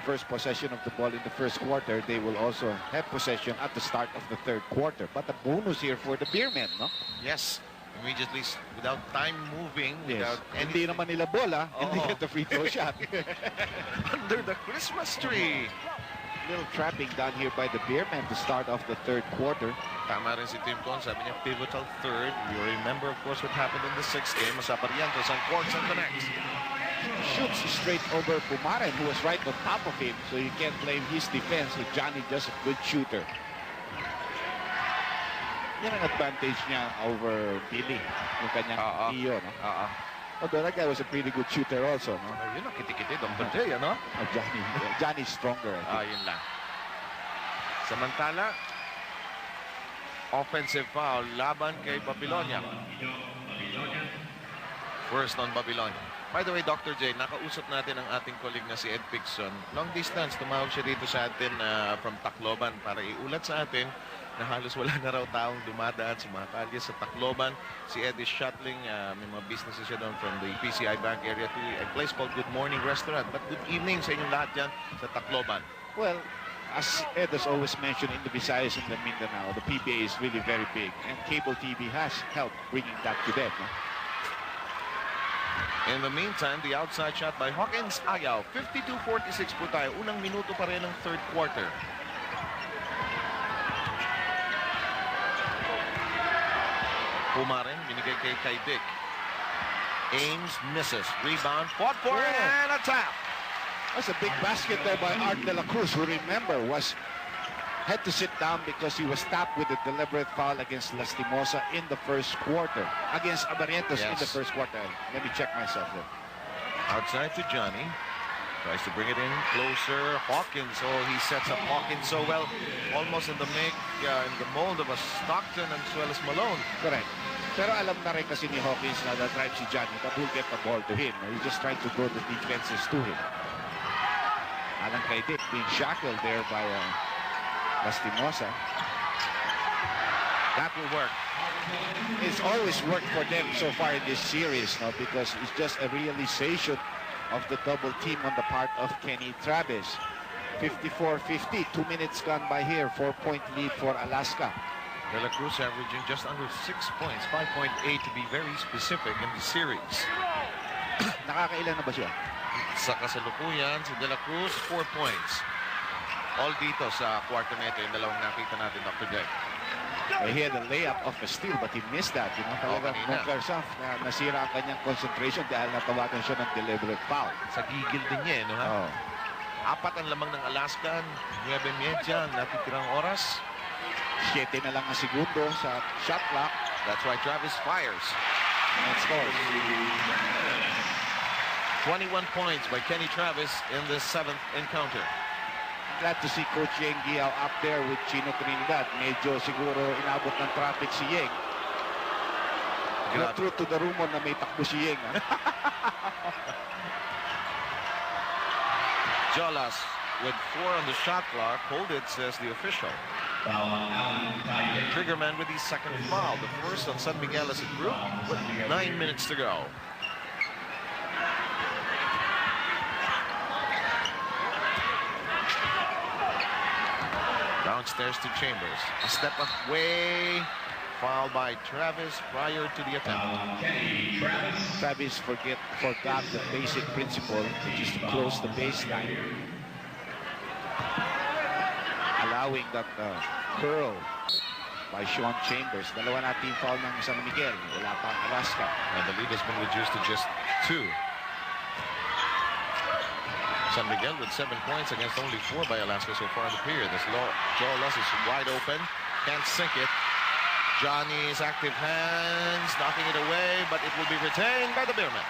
first possession of the ball in the first quarter, they will also have possession at the start of the third quarter. But a bonus here for the Beermen, no? Yes. Immediately, without time moving, Yes. without Hindi anything. naman nila bola, and they get the free throw shot. Under the Christmas tree. Little trapping done here by the Beermen to start off the third quarter. Tama rin si Tim Con, sabi niya pivotal third. You remember, of course, what happened in the sixth game. Masaparientos and Quartz and connects. Shoots straight over Pumaren, who was right on top of him, so you can't blame his defense with Johnny, just a good shooter. Yan ang advantage niya over Billy, yung kanyang iyo, no? Although that guy was a pretty good shooter also, no? Yun ang kitikitid ang birthday, ano? Johnny's stronger, I think. Yun lang. Samantala, offensive foul laban kay Babylonia. First on Babylonia. By the way, Dr. J, nakausap natin ang ating colleague na si Ed Pixon. Long distance, tumawag siya dito sa atin from Tacloban para iulat sa atin na halos wala na raw taong dumadaan sa mga kalye sa Tacloban. Si Ed is shuttling, may mga businesses siya doon from the PCI Bank area to a place called Good Morning Restaurant. But good evening sa inyong lahat dyan sa Tacloban. Well, as Ed has always mentioned, in the Visayas and the Mindanao, the PBA is really very big, and cable TV has helped bringing that to them. No? In the meantime, the outside shot by Hawkins ayaw. 52-46 po tayo. Unang minuto pa rin ng third quarter. Pumaren, binigay kay Dick. Ames misses. Rebound, fought for it, and a tap. That's a big basket there by Art De La Cruz, who, remember, had to sit down because he was tapped with a deliberate foul against Lastimosa in the first quarter. Against Abarientos in the first quarter. Let me check myself there. Outside to Johnny. Tries to bring it in closer. Hawkins. Oh, he sets up Hawkins so well. Almost in the in the mold of a Stockton and as well as Malone. Correct. Pero alam na rin kasi ni Hawkins na drive si Johnny that will get the ball to him. He's just trying to draw the defenses to him. Alang kay Dick being shackled there by Lastimosa. That will work. It's always worked for them so far in this series, no? Because it's just a realization of the double team on the part of Kenny Travis. 54-50, 2 minutes gone by here, 4-point lead for Alaska. De La Cruz averaging just under 6 points, 5.8 to be very specific in the series. Nakakailan na ba siya? Sa kasalukuyan, si De La Cruz, 4 points. All dito sa quarter na ito, yung dalawang nakita natin, Dr. J. He had a layup of a steal but he missed that. You know, talagang Munkersa na nasira ang kanyang concentration dahil natawagan siya ng deliberate foul. Sa gigil din niya, no, ha? Apat ang lamang ng Alaskan, 9:30 ang natitirang oras. 7 na lang ang segundo sa shot clock. That's why Travis fires. And scores. 21 points by Kenny Travis in this 7th encounter. Glad to see Coach Yeng Giao up there with Chino Trinidad. Medyo siguro inabot ng traffic si Yeng. Not true to the rumor na may takbo si Yeng. Jolas with 4 on the shot clock. Hold it, says the official. Triggerman with his second foul. The first on San Miguel as a group with 9 minutes to go. Downstairs to Chambers. A step away. Foul by Travis prior to the attempt. Travis forgot the basic principle, which is to close the baseline. Allowing that curl by Sean Chambers. Dalawa na team foul ng San Miguel. Wala pa ang Alaska. And the lead has been reduced to just 2. San Miguel with 7 points against only 4 by Alaska so far in the period. This Jolas is wide open. Can't sink it. Johnny's active hands knocking it away, but it will be retained by the Beermen.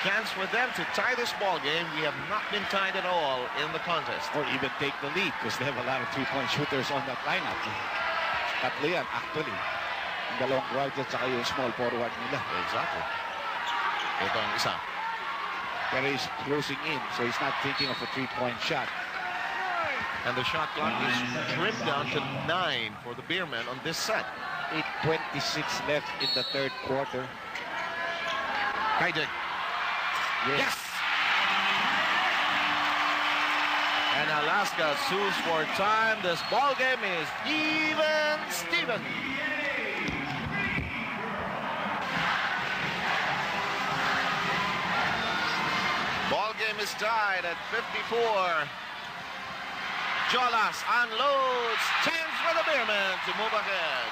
Chance for them to tie this ball game. We have not been tied at all in the contest. Or even take the lead because they have a lot of three-point shooters on that lineup. Tatlo yan, actually. Yung dalawang guards at saka yung small forward nila. Exactly. Ito ang isa. Pero he's closing in, so he's not thinking of a three-point shot. And the shot clock is trimmed down to 9 for the Beermen on this set. 8:26 left in the third quarter. Kaidik. Yes! And Alaska sues for time. This ball game is even Steven. Ball game is tied at 54. Jolas unloads. Chance for the Beermen to move ahead.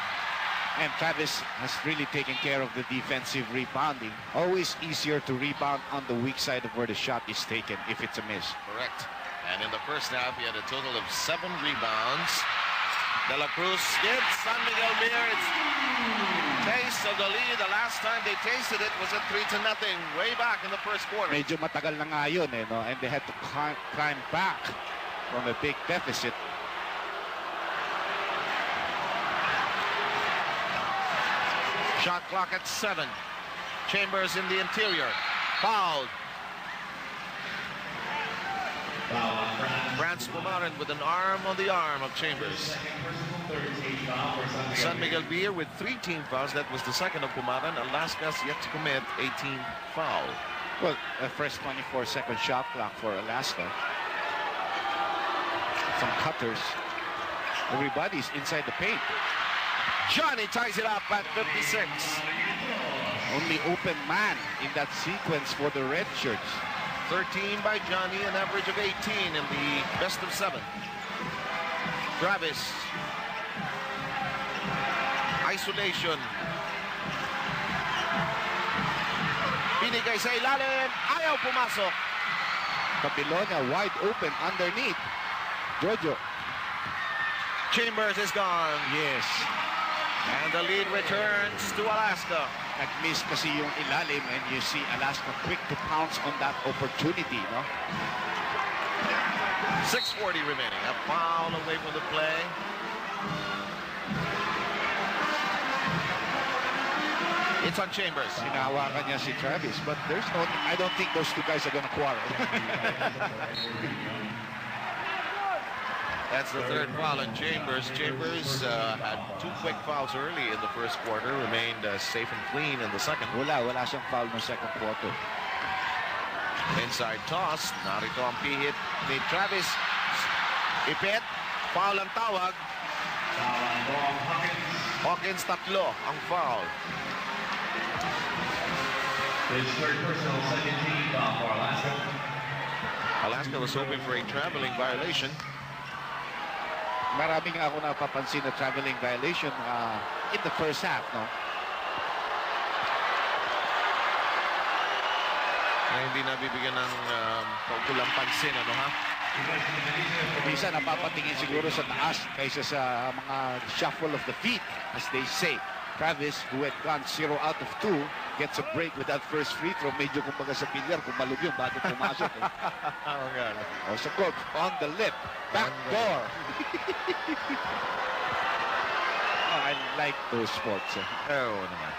And Travis has really taken care of the defensive rebounding. Always easier to rebound on the weak side of where the shot is taken if it's a miss. Correct. And in the first half, he had a total of 7 rebounds. De La Cruz gives San Miguel Beer its taste of the lead. The last time they tasted it was at 3-0, way back in the first quarter. Medyo matagal na nga yun, no? And they had to climb back from a big deficit. Shot clock at 7. Chambers in the interior. Fouled. Franz Pumaran with an arm on the arm of Chambers. San Miguel Beer with 3 team fouls. That was the second of Pumaran. Alaska's yet to commit a team foul. Well, a fresh 24-second shot clock for Alaska. Some cutters. Everybody's inside the paint. Johnny ties it up at 56. Only open man in that sequence for the red shirts. 13 by Johnny, an average of 18 in the best of 7. Travis. Isolation. Binigay sa ilalim. Ayaw pumasok. Babylonia wide open underneath. Jojo. Chambers is gone. Yes. And the lead returns to Alaska. Nag-miss kasi yung ilalim and you see Alaska quick to pounce on that opportunity, no? 6:40 remaining. A foul away from the play. It's on Chambers. Hinahawakan niya si Travis, but there's no, I don't think those two guys are gonna quarrel. That's the third foul on Chambers. Chambers had 2 quick fouls early in the first quarter, remained safe and clean in the second. Wala siyang foul no second quarter. Inside toss, narito ang pihit ni Travis. Ipit, foul ang tawag. Hawkins 3 ang foul. His third personal, second team foul for Alaska. Alaska was hoping for a traveling violation. Maraming ako napapansin na traveling violation in the first half, no? Na hindi nabibigyan ng paukulang pansin, ano ha? Minsan napapatingin siguro sa taas kaysa sa mga shuffle of the feet, as they say. Travis, who had gone 0 out of 2, gets a break with that first free throw. Medyo kumbaga sa pilyar, kumalog yun bago pumasok. O sa court, on the lip, back door. Oh, I like those sports. Oo naman.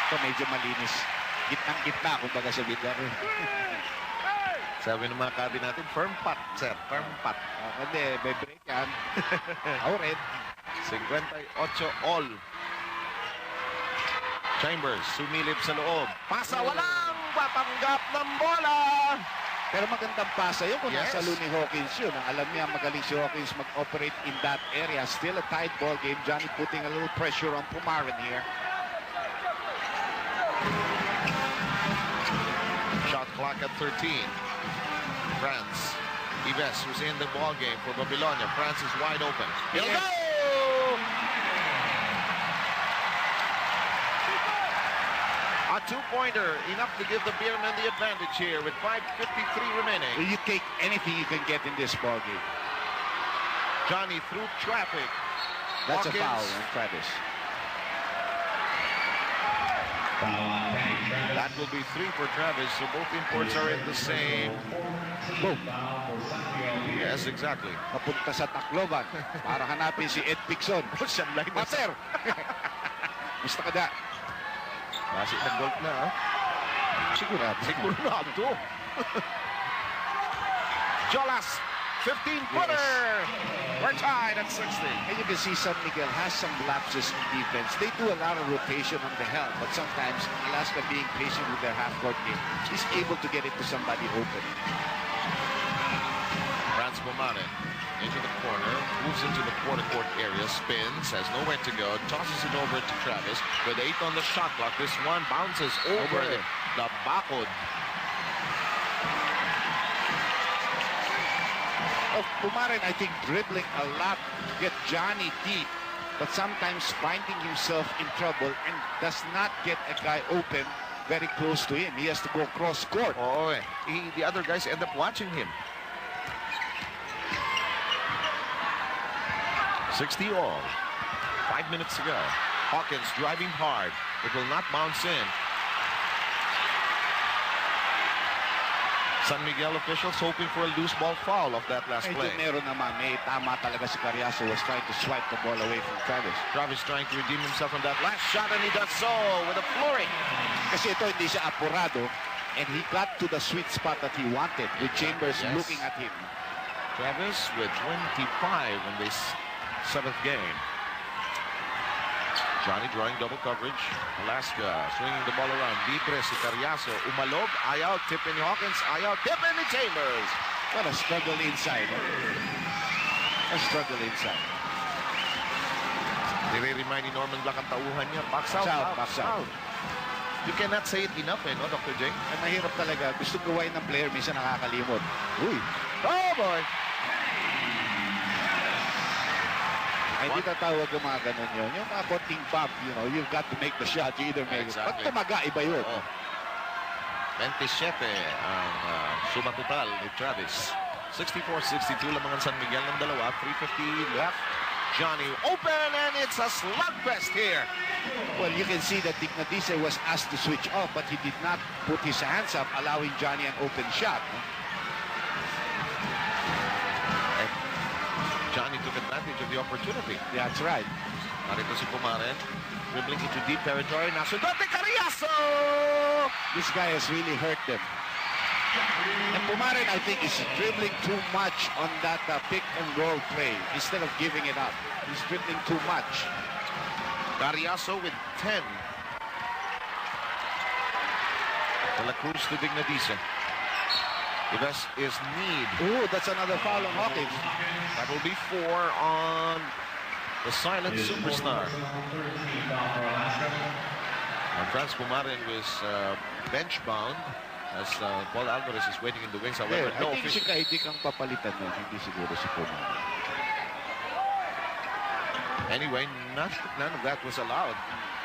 Ito medyo malinis. Gitnang-gitna, kumbaga sa pilyar. Sabi ng mga kabi natin, firm putt, sir. Firm putt. Hindi, may break yan. Aured. 58 all. Chambers, sumilip sa loob. Pasa, walang papanggap ng bola. Pero magandang pasa yun kung Yes. nasa ni Hawkins yun. Alam niya magaling si Hawkins mag-operate in that area. Still a tight ball game. Johnny putting a little pressure on Pumaran here. Shot clock at 13. France. Ives, who's in the ball game for Babylonia. France is wide open. He'll Yes. go! A 2-pointer, enough to give the Beermen the advantage here with 5:53 remaining. You take anything you can get in this ball game. Johnny through traffic. That's Hawkins. a foul on Travis. That will be 3 for Travis, so both imports are in the same. Boom. Yes, exactly. Papunta sa Tacloban para hanapin si Ed Pixon. Master! Gusto ka da? Kasi nag-golf na, ha? Sigurado. Sigurado. Jolas, 15-footer. We're tied at 60. And you can see San Miguel has some lapses in defense. They do a lot of rotation on the help, but sometimes Alaska, being patient with their half-court game, is able to get it to somebody open. Franz Bomane into the corner, moves into the quarter-court area, spins, has nowhere to go, tosses it over to Travis with 8 on the shot clock. This one bounces over the bakod. Pumarin, I think, dribbling a lot, get Johnny deep, but sometimes finding himself in trouble and does not get a guy open very close to him. He has to go cross court. Oh, the other guys end up watching him. 60 all. 5 minutes to go. Hawkins driving hard. It will not bounce in. San Miguel officials hoping for a loose ball foul of that last play. Meron naman, may tama talaga si Carriazo, was trying to swipe the ball away from Travis. Travis trying to redeem himself from that last shot, and he does so with a flurry. Kasi ito hindi siya apurado, and he got to the sweet spot that he wanted with Chambers looking at him. Travis with 25 in this 7th game. Johnny drawing double coverage. Alaska swinging the ball around. Libre si Carriazo. Umalog. Ayaw. Tip in Hawkins. Ayaw. Tip in Chambers. What a struggle inside. A struggle inside. Nire-remind ni Norman Black ang tauhan niya. Box out. Box out. You cannot say it enough, no, Dr. Jing? Ay, mahirap talaga. Gusto gawain ng player, minsan nakakalimot. Uy. Oh, boy. Ay, hindi tatawag yung mga ganun yun. Yung mga konting bump, you've got to make the shot. You either make it. Pag tumaga, iba yun. 27 ang sumatotal ni Travis. 64-62 lamang ang San Miguel ng dalawa. 3:50 left. Johnny open, and it's a slugfest here. Well, you can see that Dignadice was asked to switch off, but he did not put his hands up, allowing Johnny an open shot. Johnny took advantage of the opportunity. That's right. Narito si Pumarin, dribbling into deep territory. Nasundot ni Carriazo! This guy has really hurt them. And Pumarin, I think, is dribbling too much on that pick-and-roll play instead of giving it up. He's dribbling too much. Carriazo with 10. De La Cruz to Dignadice. This is Need. Ooh, that's another foul on Hawkins. That will be 4 on the silent superstar. And Franz Pumarin was bench-bound as Paul Alvarez is waiting in the wings. However, I think si Kaidik ang papalitan nun, hindi siguro si Pumarin. Anyway, none of that was allowed.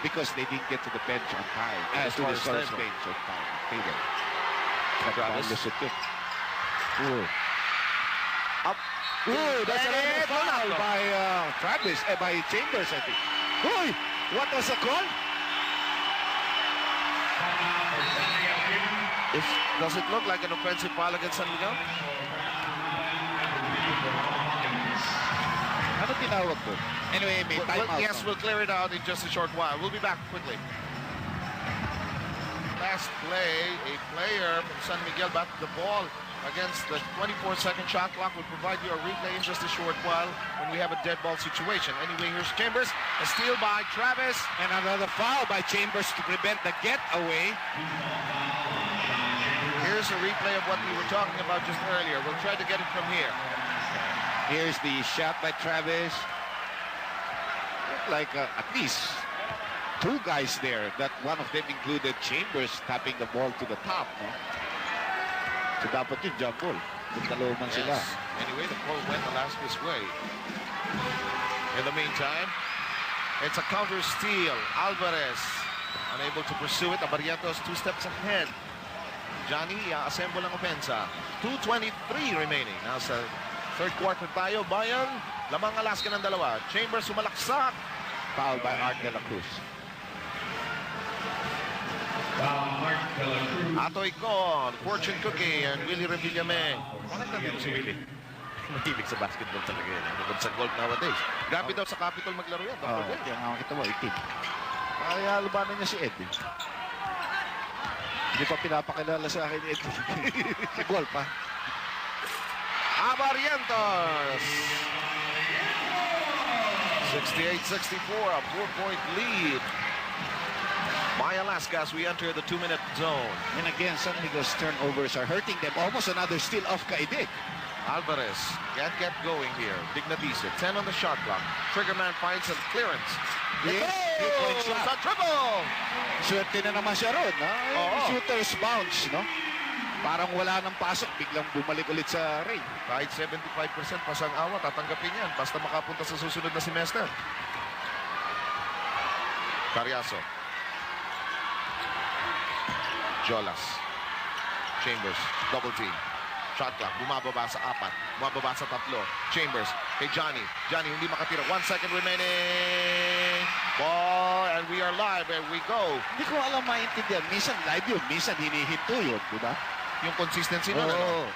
Because they didn't get to the bench on time. To the star's bench on time. Travis. Ooh. Up. Ooh, that's another foul by Travis, by Chambers, I think. Ooh, what was the call? Does it look like an offensive foul against San Miguel? Ano tinawag ko? Anyway, may timeout. Yes, we'll clear it out in just a short while. We'll be back quickly. Last play, a player from San Miguel batted the ball against the 24-second shot clock. We'll provide you a replay in just a short while when we have a dead ball situation. Anyway, here's Chambers. A steal by Travis. And another foul by Chambers to prevent the getaway. Here's a replay of what we were talking about just earlier. We'll try to get it from here. Here's the shot by Travis. Looked like at least 2 guys there, that one of them included Chambers tapping the ball to the top, no? So dapat yung jump ball. Nagdalawaman sila. Anyway, the ball went Alaska's way. In the meantime, it's a counter steal. Alvarez unable to pursue it. Abarientos 2 steps ahead. Johnny assemble ang opensa. 2:23 remaining. Now sa third quarter tayo. Bayan, lamang Alaska ng dalawa. Chambers sumalaksak. Foul by Art De La Cruz. Atoy Con, Fortune Cookie, and Willie Revillame. Bakit nandito si Willie? Mahilig sa basketball talaga yan. Nagod sa golf nowadays. Grabe daw sa Capitol maglaro yan. Yan ang kita mo, itim. Kaya lubanan niya si Ed. Hindi pa pinapakilala sa akin ito. Gol pa. Abarientos. 68-64, a 4-point lead. By Alaska as we enter the 2-minute zone. And again, San Miguel's turnovers are hurting them. Almost another steal off Kaidik. Alvarez can't get going here. Dignatice, 10 on the shot clock. Triggerman finds a clearance. Yes, 3-point shot. Sa triple! Swerte na naman siya ron. Shooter's bounce, no? Parang wala nang pasok, biglang bumalik ulit sa ring. Kahit 75% pasang awa, tatanggapin yan. Basta makapunta sa susunod na semester. Carriazo. Jolas. Chambers, double team. Shot clock, bumababa sa 4. Bumababa sa 3. Chambers, kay Johnny. Johnny, hindi makatira. 1 second remaining. Ball, and we are live. And we go. Hindi ko alam maintindihan. Minsan live yun, minsan hinihinto yun, di ba? Yung consistency nun, ano?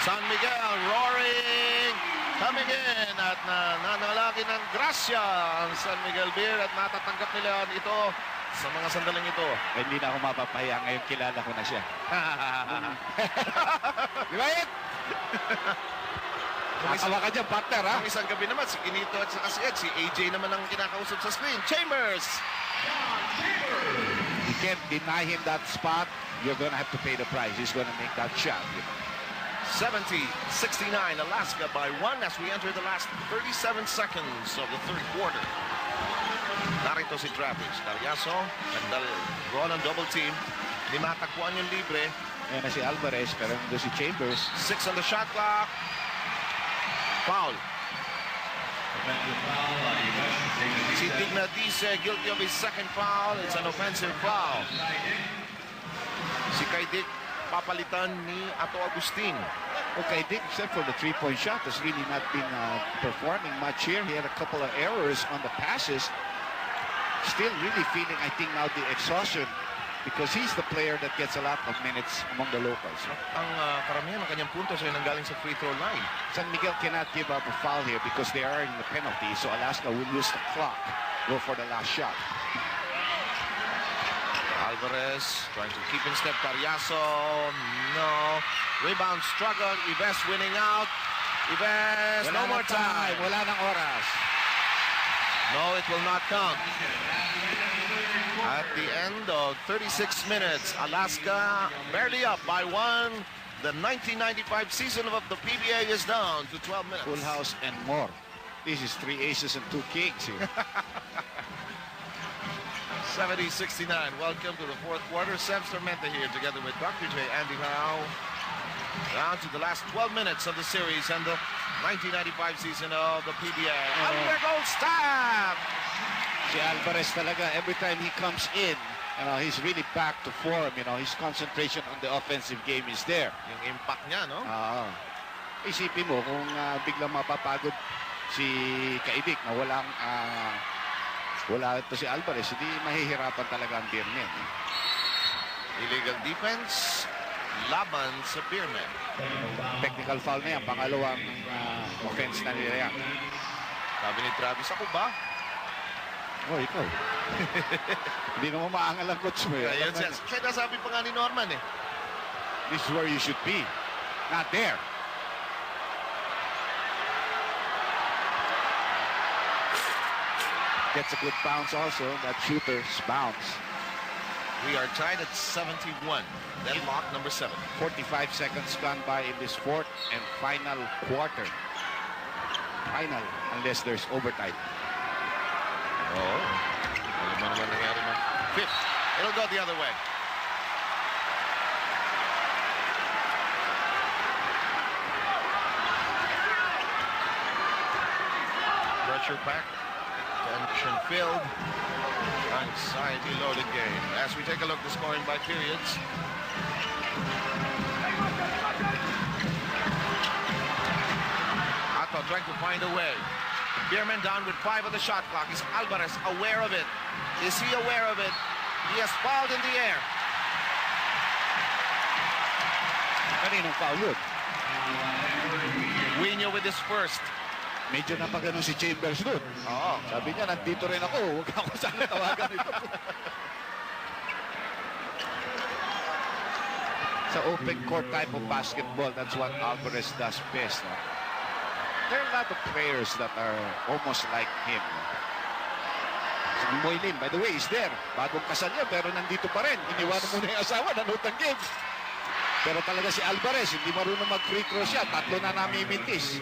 San Miguel roaring, coming in at nanalaki ng grasya ang San Miguel Beer at natatanggap nila ito sa mga sandaling ito. Ay, hindi na ako mapapahiya ngayon, kilala ko na siya. Di ba yun? Nakawa ka dyan, partner, ha? Ang isang gabi naman, si Kinito at si Ed, si AJ naman ang kinakausap sa screen. Chambers! You can't deny him that spot. You're gonna have to pay the price. He's gonna make that shot. 70-69, Alaska by 1 as we enter the last 37 seconds of the third quarter. Narito si Travis. Carriazo, nagdal-roll ng double team. Hindi matagpuan yung libre. Ayan na si Alvarez, pero nandun si Chambers. 6 on the shot clock. Foul. Si Dignatice guilty of his second foul. It's an offensive foul. Si Kaidik papalitan ni Ato Agustin. Okay, Dick, except for the three-point shot, has really not been performing much here. He had a couple of errors on the passes. Still really feeling, I think, now the exhaustion because he's the player that gets a lot of minutes among the locals. Ang karamihan ng kanyang puntos ay nanggaling sa free throw line. San Miguel cannot give up a foul here because they are in the penalty, so Alaska will use the clock, go for the last shot. Alvarez trying to keep in step. Carriazo, no. Rebound struggle. Ives winning out. Ives, no more time. Wala nang oras. No, it will not count. At the end of 36 minutes, Alaska barely up by 1. The 1995 season of the PBA is down to 12 minutes. Full house and more. This is 3 aces and 2 kings here. 70-69. Welcome to the fourth quarter. Sam Sarmenta here together with Dr. J. Andy Howe. Down to the last 12 minutes of the series and the 1995 season of the PBA. Under goal stab! Si Alvarez talaga, every time he comes in, he's really back to form. His concentration on the offensive game is there. Yung impact niya, no? Isipin mo kung biglang mapapagod si Kaidik na wala ito si Alvarez, hindi mahihirapan talaga ang Beermen. Illegal defense, laban sa Beermen. Technical foul na yan, pangalawang offense na nila yan. Sabi ni Travis, ako ba? Oh, ikaw. Hindi naman maangal ang coach mo. Kaya nasabi pa nga ni Norman eh. This is where you should be. Not there. Gets a good bounce also, that shooter's bounce. We are tied at 71. Deadlock number 7. 45 seconds gone by in this fourth and final quarter. Final, unless there's overtime. Oh. Alam mo naman nangyari na. Fifth. It'll go the other way. Pressure pack. Tension filled. Anxiety loaded game. As we take a look at the scoring by periods. Ato trying to find a way. Beerman down with 5 on the shot clock. Is Alvarez aware of it? Is he aware of it? He has fouled in the air. Kaninong foul yun? Wino with his first. Medyo napagano si Chambers doon. Oo. Sabi niya, nandito rin ako. Huwag ako sana tawagan ito. Sa open court type of basketball, that's what Alvarez does best. No? There are a lot of players that are almost like him. Si Miguel, by the way, is there. Bagong kasal niya, pero nandito pa rin. Iniwanan muna yung asawa, nanood ng game. Pero talaga si Alvarez, hindi marunong mag-free throw siya. 3 na namimintis.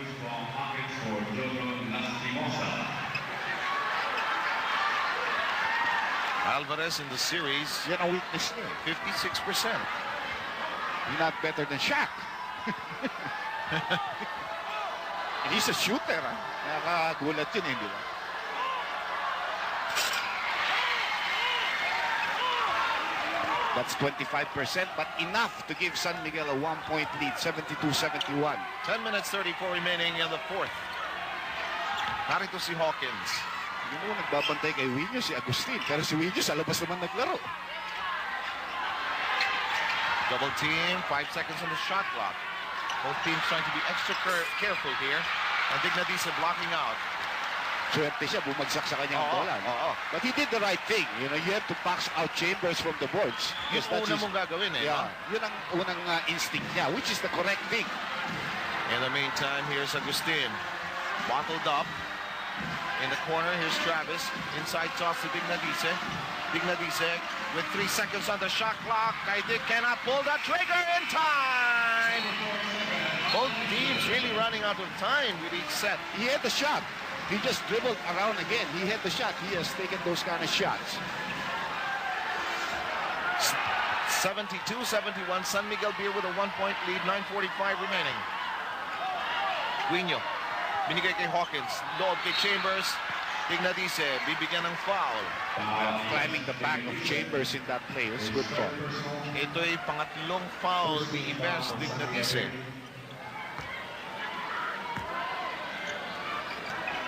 Alvarez in the series, Yan ang weakness niya. 56%. He's not better than Shaq. And he's a shooter. Nakakagulat yun, hindi ba? That's 25%, but enough to give San Miguel a 1-point lead, 72-71. 10 minutes, 34 remaining in the fourth. Narito si Hawkins. Hindi mo nagbabantay kay Winyo si Agustin, pero si Winyo sa labas naman naglaro. Double team, 5 seconds on the shot clock. Both teams trying to be extra careful here. And Dignadisa blocking out. Swerte siya, bumagsak sa kanyang bola. But he did the right thing. You know, you have to box out Chambers from the boards. Yun ang una mong gagawin eh. Yeah, yun ang unang instinct niya, which is the correct thing. In the meantime, here's Agustin. Bottled up. In the corner, here's Travis. Inside toss to Dignadisa. Dignadisa with 3 seconds on the shot clock. Kaidik cannot pull the trigger in time. Both teams really running out of time with each set. He had the shot. He just dribbled around again. He had the shot. He has taken those kind of shots. 72-71. San Miguel Beer with a 1-point lead. 9:45 remaining. Guinyo. Binigay kay Hawkins. Loob kay Chambers. Dignadise. Bibigyan ng foul. Climbing the back of Chambers in that play. It's good call. Ito'y pangatlong foul ni Ives Dignadise.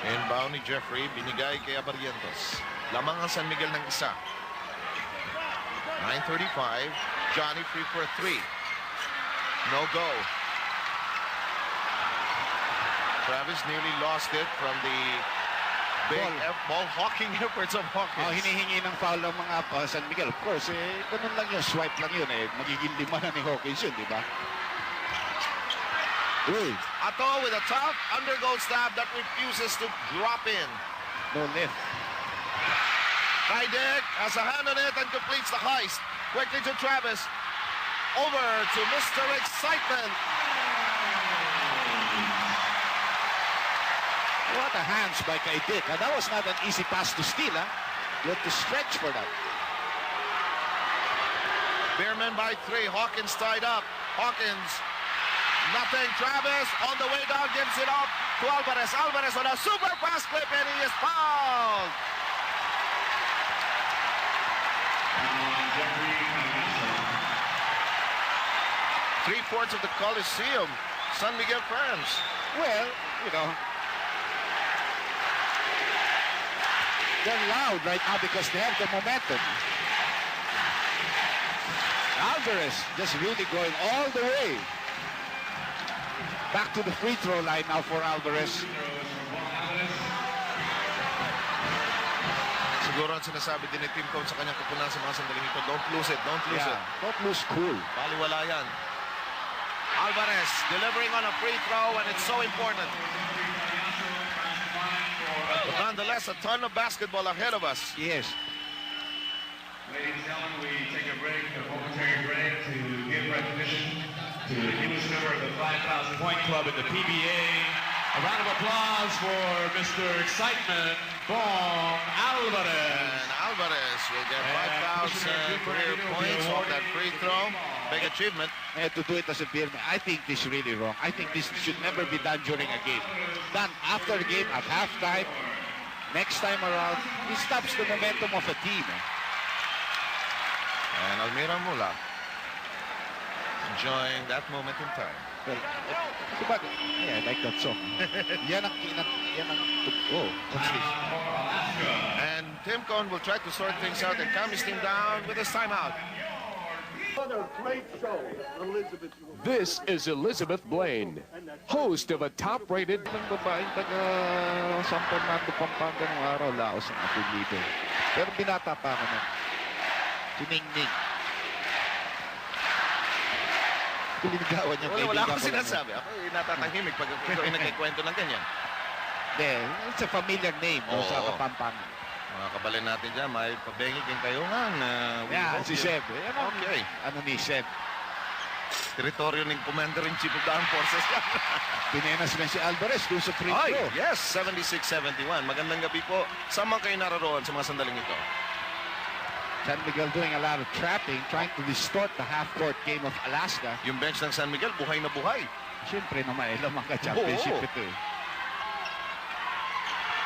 Inbound ni Jeffrey, binigay kay Abarientos. Lamang ang San Miguel ng isa. 9:35. Johnny free for 3. No go. Travis nearly lost it from the big ball hawking efforts of Hawkins. Hinihingi ng foul ng mga San Miguel. Of course, ganun lang yun. Swipe lang yun. Magiging 5 na ni Hawkins yun, di ba? Ato with a tough undergo stab that refuses to drop in. No lift. Kaidik has a hand on it and completes the heist. Quickly to Travis. Over to Mr. Excitement. What a hands by Kaidik. That was not an easy pass to steal. You have to stretch for that. Beerman by 3. Hawkins tied up. Hawkins. Nothing. Travis on the way down gives it off to Alvarez. Alvarez on a super fast clip and he is fouled. Three-fourths of the Coliseum. San Miguel fans. Well, you know, they're loud right now because they have the momentum. Alvarez just really going all the way. Back to the free throw line now for Alvarez. Siguro ang sinasabi din ni team coach sa kanyang kupunan sa mga sandaling ito, don't lose it, don't lose it. Don't lose cool. Baliwala yan. Alvarez delivering on a free throw and it's so important. But nonetheless, a ton of basketball ahead of us. Yes. Ladies and gentlemen, we take a break, a momentary break to give recognition to the newest member of the 5,000 Point Club in the PBA. A round of applause for Mr. Excitement, Bong Alvarez. And Alvarez will get 5,000 career points off that free throw. Big achievement. And to do it as a beer, I think this is really wrong. I think this should never be done during a game. Done after a game at halftime. Next time around, it stops the momentum of a team. And Almira Mula enjoying that moment in time. Well, yeah, I like that song. Oh, what's this? And Tim Cohn will try to sort things out and calm his team down with his timeout. This is Elizabeth Blaine, host of a top-rated... Ng babaeng taga San Fernando, Pampanga ng araw, Laos ang apelido. Pero binata pa ako na. Tiningning. Linigawan niya. Wala akong sinasabi. Ako natatahimik pag ikaw ay nagkikwento ng ganyan. It's a familiar name sa Kapampangan. Mga kabalin natin dyan, may pabengi kayong kayo nga na... Si Seb. Okay. Ano ni Seb? Teritoryo ng Commander-in-Chief of the Armed Forces. Pinenas na si Alvarez dun sa free throw. Yes, 76-71. Magandang gabi po. Saan man kayo naroon sa mga sandaling ito? San Miguel doing a lot of trapping, trying to distort the half-court game of Alaska. Yung bench ng San Miguel, buhay na buhay. Siyempre naman, lamang ka-championship ito eh.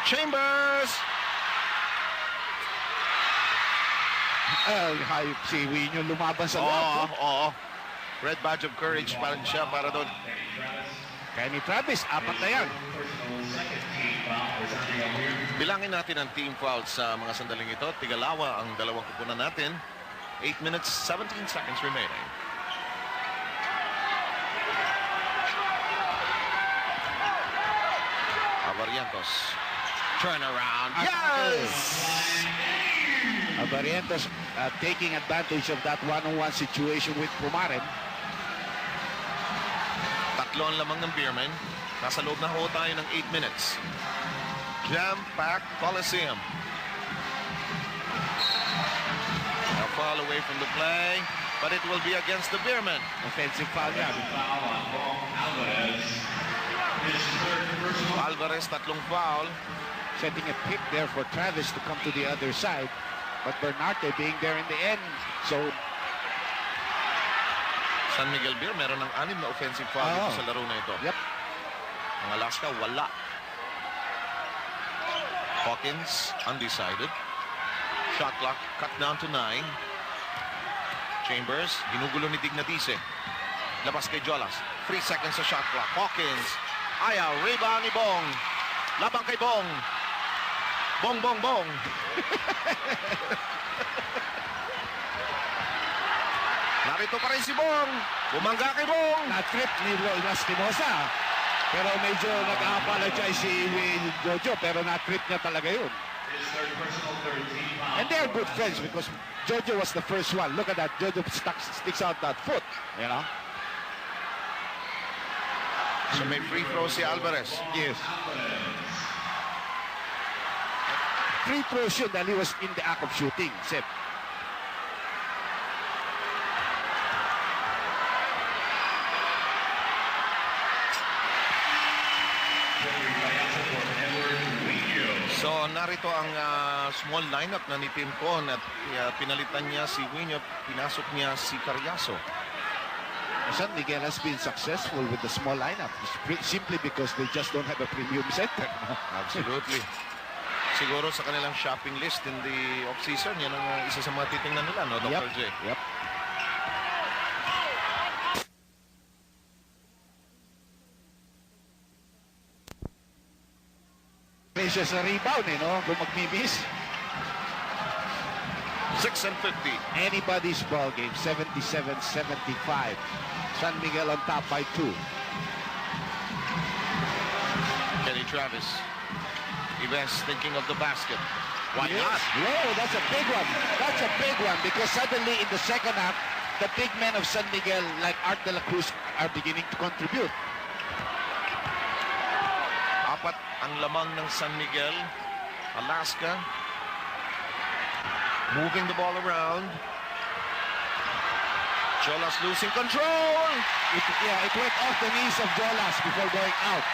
Chambers! Hayop si Winyo lumaban sa loob. Oo. Red badge of courage para siya para doon. Kaya ni Travis, 4 na yan. Bilangin natin ang team fouls sa mga sandaling ito. Tigalawa ang dalawang kupunan natin. 8 minutes, 17 seconds remaining. Avarientos. Turnaround. Yes! Avarientos taking advantage of that one-on-one situation with Pumaren. Tatlo ang lamang ng Beerman. Nasa loob na ho tayo ng 8 minutes. Jam-packed Coliseum. A foul away from the play, but it will be against the Beerman. Offensive foul yan. Alvarez, tatlong foul. Setting a pick there for Travis to come to the other side. But Bernarte being there in the end. So, San Miguel Beer, meron ng 6 na offensive foul dito sa laro na ito. Yep. Ang Alaska, wala. Hawkins, undecided. Shot clock, cut down to 9. Chambers, ginugulo ni Dignatice. Labas kay Jolas. 3 seconds sa shot clock. Hawkins, ayaw, rebound ni Bong. Labang kay Bong. Bong, Bong, Bong. Narito pa rin si Bong. Bumangga kay Bong. Na-trip ni Lastimosa. Pero medyo nag-apologize si Jojo. Pero na-trip niya talaga yun. And they're good friends because Jojo was the first one. Look at that. Jojo sticks out that foot. You know? So may free throw si Alvarez. Yes. Free throw shoot that he was in the act of shooting. Sep. So narito ang small lineup na ni Tim Con at pinalitan niya si Winyo, pinasok niya si Carriazo. San Miguel has been successful with the small lineup simply because they just don't have a premium center. Absolutely. Siguro sa kanilang shopping list in the off-season, yan ang isa sa mga titingnan nila, no, Dr. J? Yep. Siya sa rebound, no? Kung mag-miss. 6 and 50. Anybody's ball game, 77-75. San Miguel on top by 2. Kenny Travis. Ives thinking of the basket. Why not? Whoa, that's a big one. That's a big one because suddenly in the second half, the big men of San Miguel, like Art de la Cruz, are beginning to contribute. Apat ang lamang ng San Miguel. Alaska moving the ball around. Jolas losing control. It went off the knees of Jolas before going out.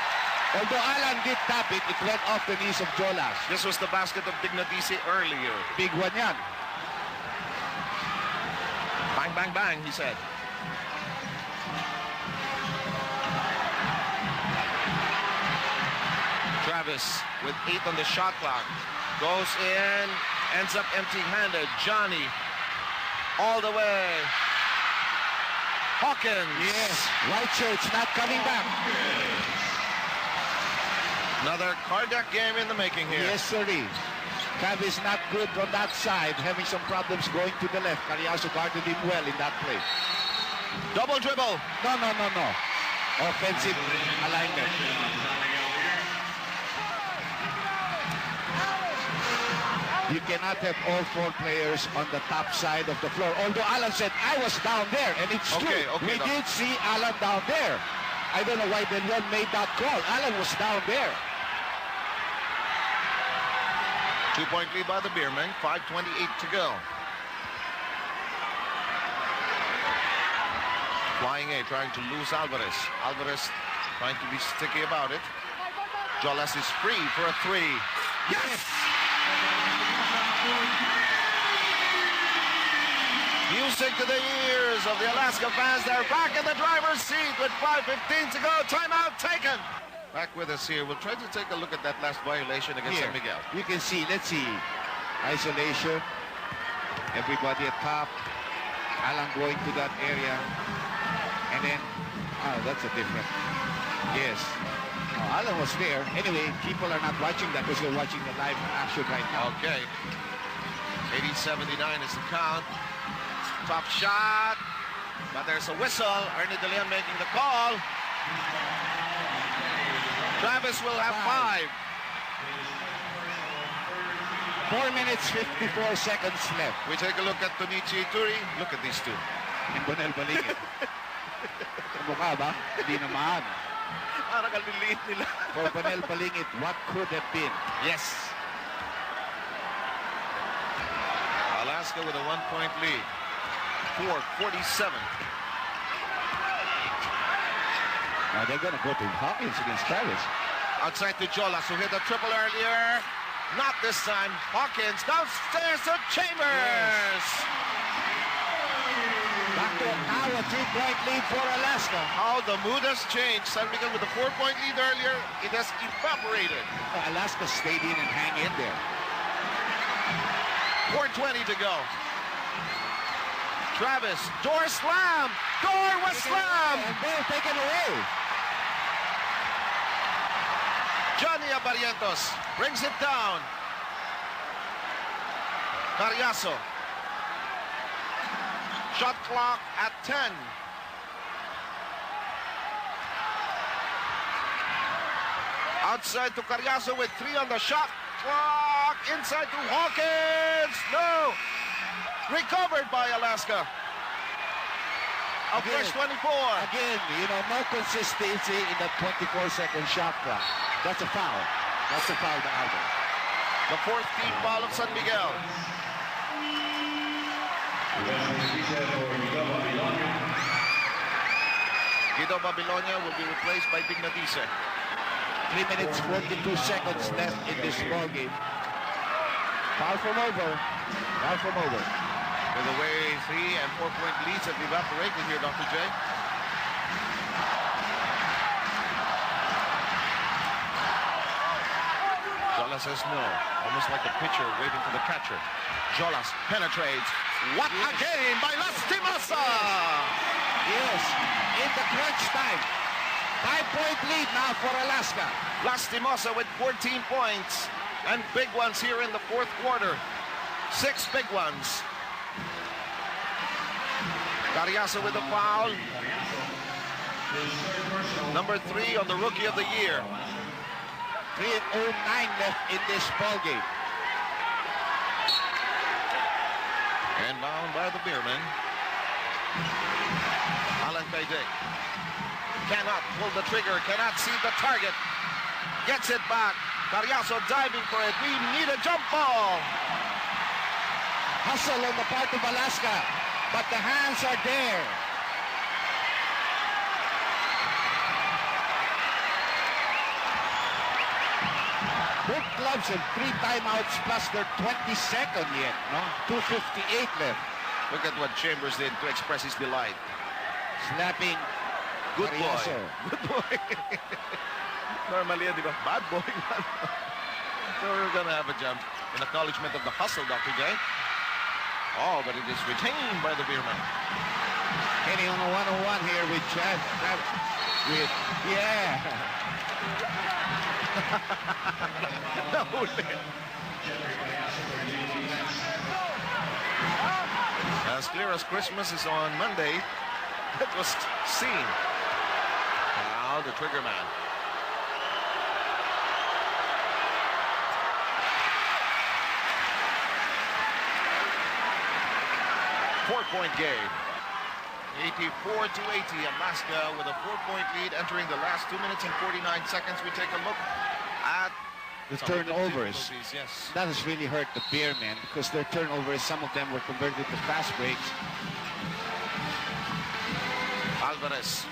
Although Alan did tap it, it went off the knees of Jolas. This was the basket of Dignatice earlier. Big one yan. Bang, bang, bang, he said. Travis with 8 on the shot clock. Goes in, ends up empty-handed. Johnny all the way. Hawkins. Yes, Whitechurch not coming back. Another cardiac game in the making here. Yes, sir. Travis not good on that side, having some problems going to the left. Carriazo guarded him well in that play. Double dribble. No. Offensive alignment. You cannot have all 4 players on the top side of the floor. Although Alan said, I was down there, and it's true. We did see Alan down there. I don't know why De Leon made that call. Alan was down there. 2-point lead by the Beermen, 5:28 to go. Flying A, trying to lose Alvarez. Alvarez trying to be sticky about it. Jolas is free for a 3. Yes! Music to the ears of the Alaska fans. They're back in the driver's seat with 5:15 to go. Timeout taken. Back with us here. We'll try to take a look at that last violation against San Miguel. You can see, let's see. Isolation. Everybody at top. Alan going to that area. And then, that's a different. Yes. Alan was there. Anyway, people are not watching that because they're watching the live action right now. Okay. 80-79 is the count. Top shot. But there's a whistle. Ernie De Leon making the call. Travis will have 5. 4 minutes, 54 seconds left. We take a look at Tonichi Ituri. Look at these two. And Bonel Balingit. Mukha ba? Hindi naman. Parang kaliliit nila. For Bonel Balingit, what could have been? Yes. Alaska with a 1-point lead. 4:47. They're going to go to Hawkins against Travis. Outside to Jolas, who hit a triple earlier. Not this time. Hawkins downstairs to Chambers. Yes. Back to now a 3-point lead for Alaska. How the mood has changed. San Miguel with a 4-point lead earlier. It has evaporated. Alaska stayed in and hang in there. 4:20 to go. Travis, door slam. Door was slammed. And ball taken away. Johnny Abarientos brings it down. Carriazo. Shot clock at 10. Outside to Carriazo with 3 on the shot clock. Inside to Hawkins. No. Recovered by Alaska. A fresh 24. Again, no consistency in the 24-second shot clock. That's a foul. That's a foul to Aldo. The 4th team foul of San Miguel. Guido Babilonia will be replaced by Dignatice. 3 minutes, 42 seconds left in this ball game. Foul from over. Foul from over. By the way, 3- and 4-point leads have evaporated here, Dr. J. Jolas says no. Almost like a pitcher waiting for the catcher. Jolas penetrates. What a game by Lastimasa! Yes, in the crunch time. 5-point lead now for Alaska. Lastimasa with 14 points. And big ones here in the 4th quarter. 6 big ones. Carriazo with a foul. Number 3 on the Rookie of the Year. 3:09 left in this ball game. And bound by the Beermen. Alan Caide cannot pull the trigger, cannot see the target. Gets it back. Carriazo diving for it. We need a jump ball. Hustle on the part of Alaska, but the hands are there. Both clubs have 3 timeouts plus their 22nd yet, no? 2:58 left. Look at what Chambers did to express his delight. Slapping Good Carriazo. boy. Good boy. Normally, di ba? Bad boy. So we're gonna have a jump. An acknowledgement of the hustle, Dr. J. Oh, but it is retained by the Beermen. Kenny on a 1-on-1 here with Chad. As clear as Christmas is on Monday, that was seen. Now the trigger man. 4-point game. 84-80, Alaska with a 4-point lead entering the last 2 minutes and 49 seconds. We take a look at the turnovers. Yes. That has really hurt the Beermen because their turnovers, some of them were converted to fast breaks. Alvarez.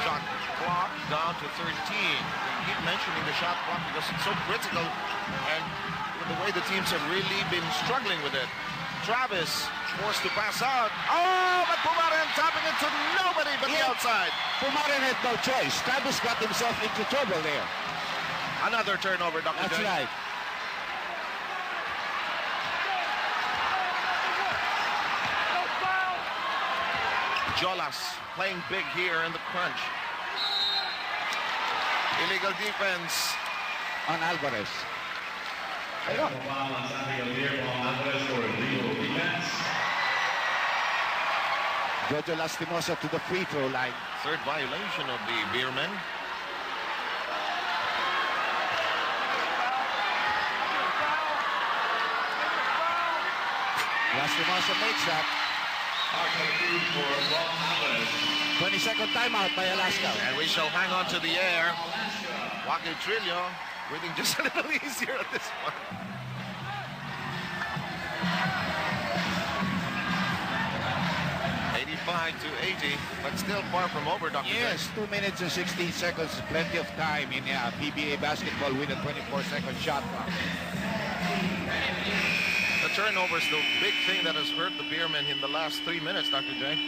Shot clock down to 13. We keep mentioning the shot clock because it's so critical, and with the way the teams have really been struggling with it. Travis forced to pass out. Oh, but Pumaren tapping it to nobody but the outside. Pumaren had no choice. Travis got himself into trouble there. Another turnover, Dr. That's J. right. Jolas playing big here in the crunch. Illegal defense on Alvarez. Jojo Lastimosa to the free throw line. Third violation of the Beermen. Lastimosa makes that. 20-second timeout by Alaska. And we shall hang on to the air. Joaquin Trillo breathing just a little easier at this point. To 80, but still far from over, Dr. Yes, J. 2 minutes and 16 seconds, plenty of time in PBA basketball with a 24-second shot clock. The turnover is the big thing that has hurt the Beermen in the last 3 minutes, Dr. J.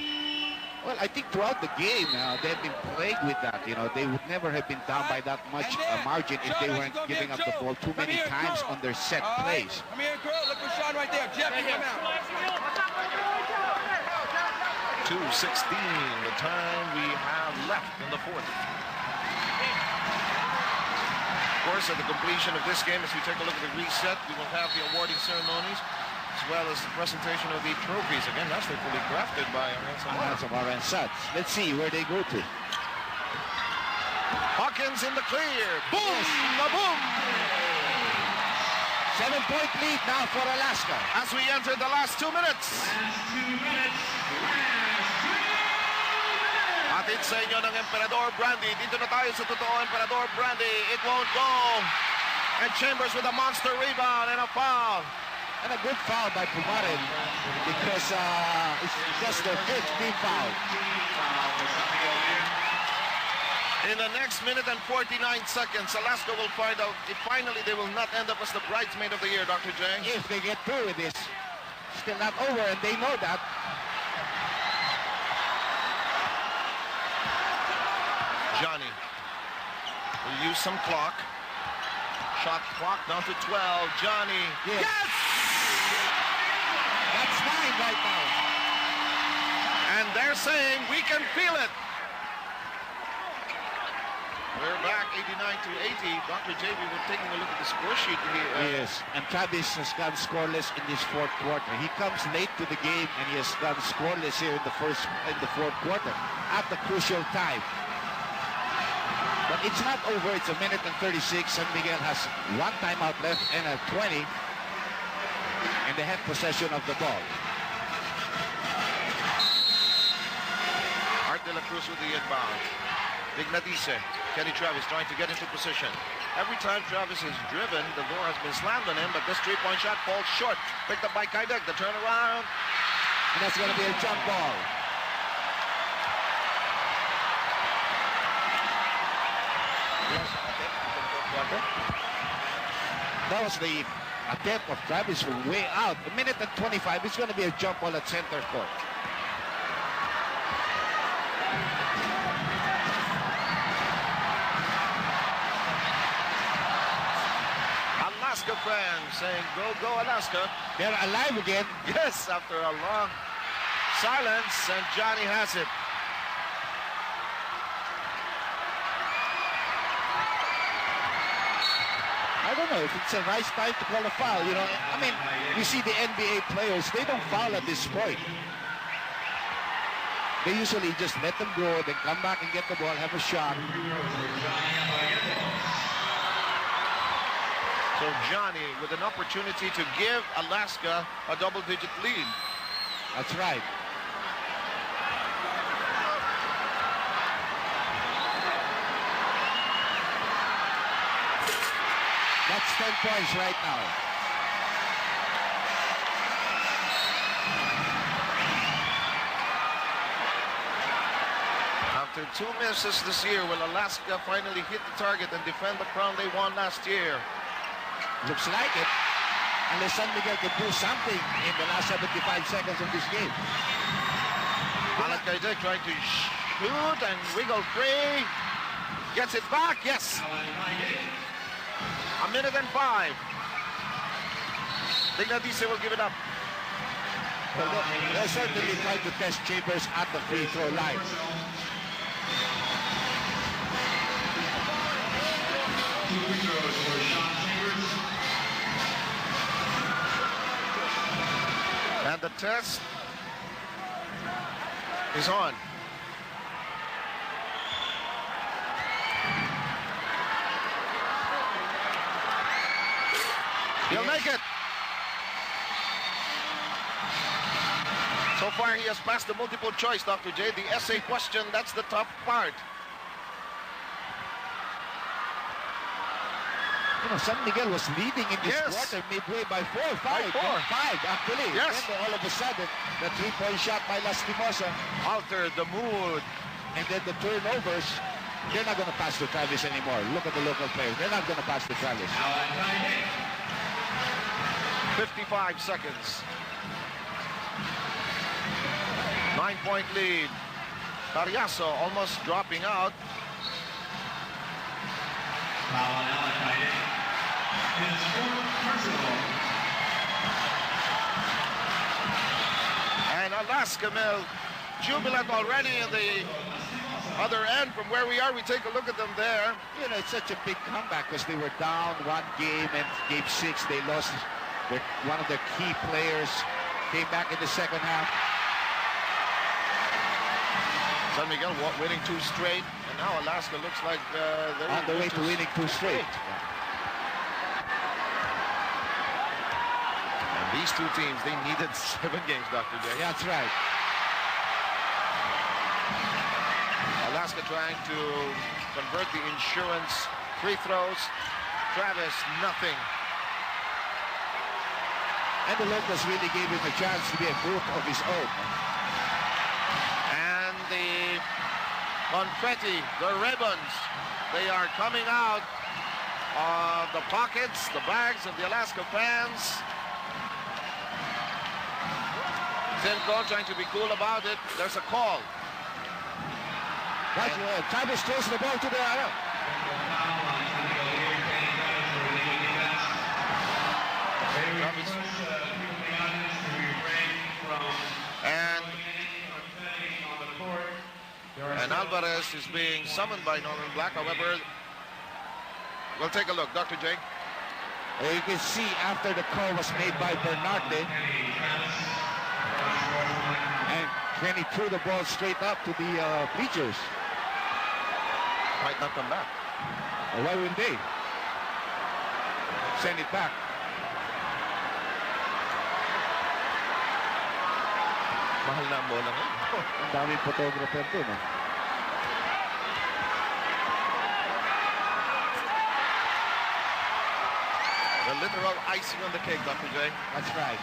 Well, I think throughout the game, they've been plagued with that. You know, they would never have been down by that much margin if they weren't giving up the ball too many times on their set plays. Come here, girl. Look for Sean right there. Jeff, come out. 2:16, the time we have left in the fourth. Of course, at the completion of this game, as we take a look at the reset, we will have the awarding ceremonies, as well as the presentation of the trophies. Again, that's fully crafted by Samara and Suds. Let's see where they go to. Hawkins in the clear. Boom! Yes. Boom! 7-point lead now for Alaska. As we enter the last 2 minutes. Atid sa inyo ng Emperador Brandy. Dito na tayo sa totoo Emperador Brandy. It won't go. And Chambers with a monster rebound and a foul. And a good foul by Pumaren because it's just their 5th team foul. In the next minute and 49 seconds, Alaska will find out if finally they will not end up as the bridesmaid of the year, Dr. J. If they get through with this. Still not over, and they know that. Johnny will use some clock. Shot clock down to 12. Johnny. Yes! That's 9 right now. And they're saying we can feel it. We're back 89-80. Dr. J, we were taking a look at the score sheet here. Yes, and Travis has gone scoreless in this fourth quarter. He comes late to the game and he has gone scoreless here in the fourth quarter at the crucial time. But it's not over. It's a minute and 36. San Miguel has 1 timeout left and a 20. And they have possession of the ball. Art de la Cruz with the inbound. Dignadice. Kenny Travis trying to get into position. Every time Travis is driven, the door has been slammed on him, but this 3-point shot falls short. Picked up by Kaidek. The turnaround. And that's going to be a jump ball. That was the attempt of Travis from way out. A minute and 25. It's going to be a jump ball at center court. Alaska fans saying, go, go, Alaska. They're alive again. Yes, after a long silence, and Johnny has it. I don't know if it's a nice time to call a foul. You know, I mean, you see the NBA players, they don't foul at this point. They usually just let them go, then come back and get the ball, have a shot. So Johnny with an opportunity to give Alaska a double-digit lead. That's right. That's 10 points right now. After 2 misses this year, will Alaska finally hit the target and defend the crown they won last year? Looks like it. Unless San Miguel can do something in the last 75 seconds of this game. Alan Kaide trying to shoot and wiggle free. Gets it back, yes. 1:05. Dignadice will give it up. Well, they'll certainly try to test Chambers at the free throw line. And the test is on. He'll make it. So far, he has passed the multiple choice, Dr. J. The essay question, that's the tough part. You know, San Miguel was leading in this quarter midway by 4, 5. Five, actually. Yes. And then all of a sudden, the three-point shot by Lastimosa altered the mood. And then the turnovers, they're not going to pass to Travis anymore. Look at the local players. They're not going to pass to Travis. 55 seconds. 9-point lead. Cariaso almost dropping out. And Alaska Mill jubilant already in the other end from where we are. We take a look at them there. You know, it's such a big comeback because they were down 1 game, and game 6 they lost one of their key players. Came back in the second half. San Miguel winning 2 straight, and now Alaska looks like they're on the way to winning 2 straight. And these 2 teams, they needed 7 games, Dr. J. Yeah, that's right. Alaska trying to convert the insurance free throws. Travis, nothing. And the locals really gave him a chance to be a group of his own. And the confetti, the ribbons, they are coming out of the pockets, the bags of the Alaska fans. Simcoe trying to be cool about it. There's a call. Travis throws the ball to the arrow. And Alvarez is being summoned by Northern Black. However, we'll take a look. Dr. J. Well, you can see after the call was made by Bernarte, and Kenny threw the ball straight up to the bleachers. Might not come back. Well, why wouldn't they? Send it back. Mahal na ang bola ngayon. Ang daming photographer dun, eh. The literal icing on the cake, Dr. J. That's right.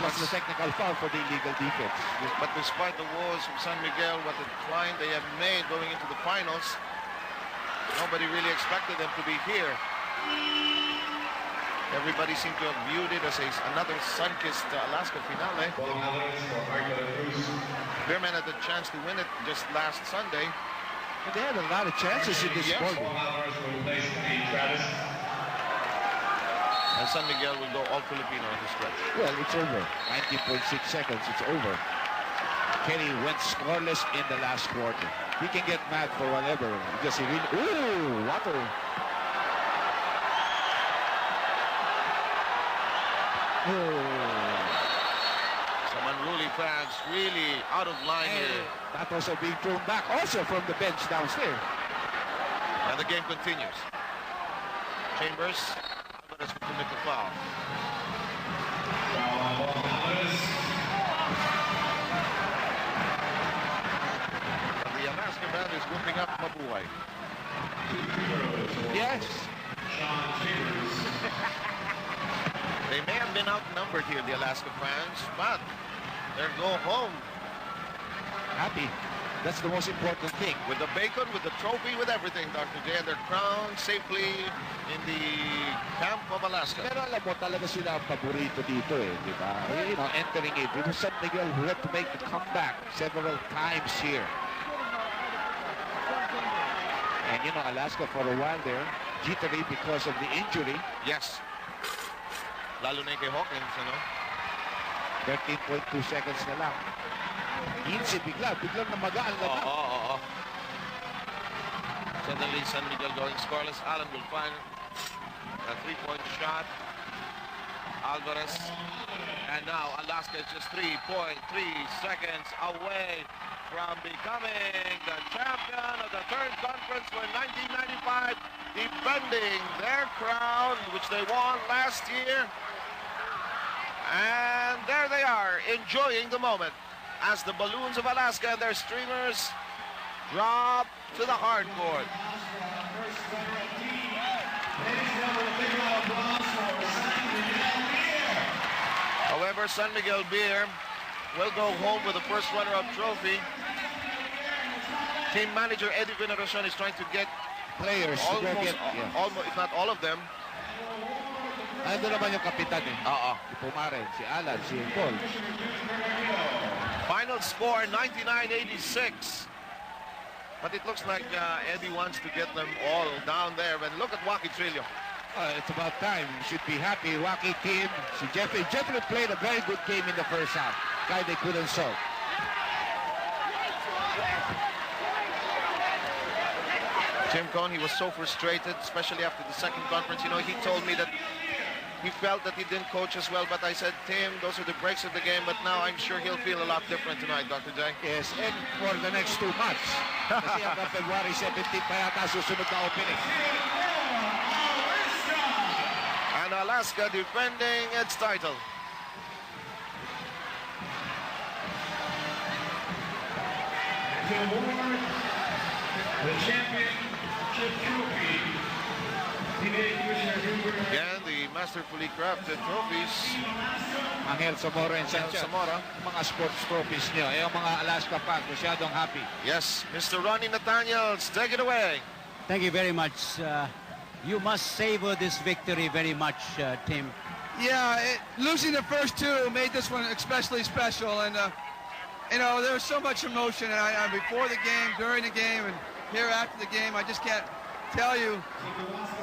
Plus the technical foul for the illegal defense. But despite the woes from San Miguel, what a climb they have made going into the finals, nobody really expected them to be here. Everybody seemed to have viewed it as another sun-kissed Alaska finale. Bearman had the chance to win it just last Sunday. But they had a lot of chances in this ball. And San Miguel will go all Filipino on the stretch. Well, it's over. 19.6 seconds, it's over. Kenny went scoreless in the last quarter. He can get mad for whatever. Because he really... Ooh, water. Some unruly fans really out of line here. That also being thrown back also from the bench downstairs. And the game continues. Chambers Alvarez will commit the foul. And the Alaska band is whooping up Mabuhay. Yes. They may have been outnumbered here, the Alaska fans, but they're going home. Happy. That's the most important thing. With the bacon, with the trophy, with everything, Dr. J. And they're crowned safely in the camp of Alaska. Pero alam mo, talaga sila ang paborito dito eh, di ba? You know, entering it. It was San Miguel who had to make the comeback several times here. And you know, Alaska for a while there, jittery because of the injury. Yes. Lalo na kay Hawkins, ano? 13.2 seconds na lang. 15 biglang namagaan na lang. Oo. Suddenly, San Miguel going scoreless. Allen will find a three-point shot. Alvarez. And now Alaska is just 3.3 seconds away from becoming the champion of the third conference for 1995, defending their crown, which they won last year. And there they are, enjoying the moment as the balloons of Alaska and their streamers drop to the hardcourt. However, San Miguel Beer will go home with the first runner-up trophy. Team manager Eddie Veneracion is trying to get players, almost, if not all of them. Ando naman yung kapitan eh. Oo. Si Pumaren, si Alan, si Paul. Final score, 99-86. But it looks like Eddie wants to get them all down there. And look at Joaquin Trillo. It's about time. You should be happy. Joaquin team. Si Jeffrey played a very good game in the first half. Guy they couldn't solve. Tim Cohn, he was so frustrated, especially after the second conference. You know, he told me that he felt that he didn't coach as well, but I said, Tim, those are the breaks of the game, but now I'm sure he'll feel a lot different tonight, Dr. J. Yes, and for the next 2 months. Kasi hanggang February 17 pa yata susunod na opening. And Alaska defending its title. To award the championship trophy. Again, the masterfully crafted trophies. Angel Zamora and Sanchez. Mga sports trophies niyo. Yung mga Alaska fans, masyadong happy. Yes, Mr. Ronnie Nathaniels, take it away. Thank you very much. You must savor this victory very much, Tim. Yeah, losing the first two made this one especially special. And, you know, there was so much emotion. And I before the game, during the game, and here after the game, I just can't tell you.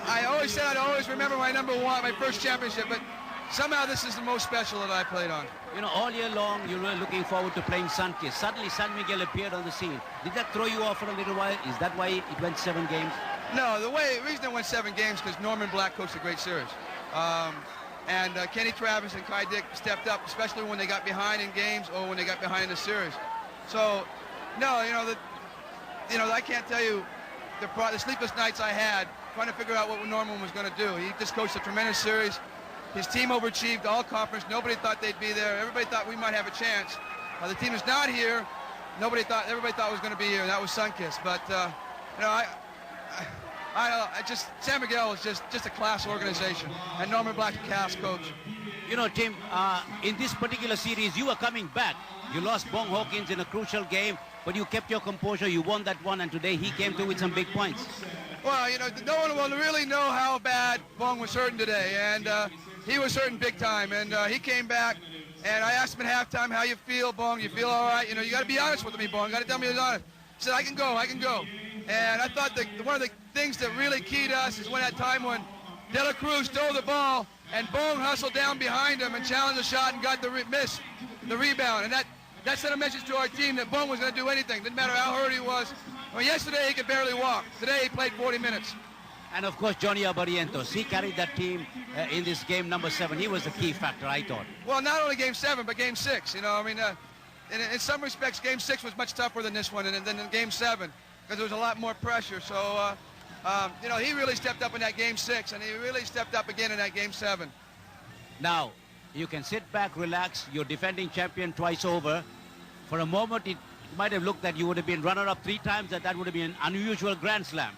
I always said I'd always remember my #1, my first championship, but somehow this is the most special that I played on. You know, all year long, you were looking forward to playing Sunkist. Suddenly, San Miguel appeared on the scene. Did that throw you off for a little while? Is that why it went 7 games? No, the reason it went 7 games because Norman Black coached a great series. And Kenny Travis and Kai Dick stepped up, especially when they got behind in games or when they got behind in the series. So, no, I can't tell you the sleepless nights I had trying to figure out what Norman was going to do. He just coached a tremendous series. His team overachieved all conference. Nobody thought they'd be there. Everybody thought we might have a chance. The team is not here. Everybody thought was going to be here, and that was Sunkist. But San Miguel is just a class organization, and Norman Black, a class coach. You know, Tim, in this particular series, you were coming back. You lost Bong Hawkins in a crucial game, but you kept your composure. You won that one, and today he came through with some big points. Well, you know, no one will really know how bad Bong was hurting today, and he was hurting big time, and he came back, and I asked him at halftime, how you feel, Bong? You feel all right? You know, you got to be honest with me, Bong. You got to tell me you're honest. He said, I can go. And I thought that one of the things that really keyed us is when that time when De La Cruz stole the ball, and Bong hustled down behind him and challenged the shot and got the rebound, and that sent a message to our team that Bong was going to do anything. Didn't matter how hurt he was. Well, yesterday he could barely walk. Today he played 40 minutes. And of course, Johnny Abarientos, he carried that team in this game #7. He was the key factor, I thought. Well, not only game 7, but game 6. You know, I mean, in some respects, game 6 was much tougher than this one, and then in game 7, because there was a lot more pressure. So, You know, he really stepped up in that Game 6, and he really stepped up again in that Game 7. Now, you can sit back, relax. You're defending champion twice over. For a moment, it might have looked that you would have been runner-up 3 times, that would have been an unusual Grand Slam.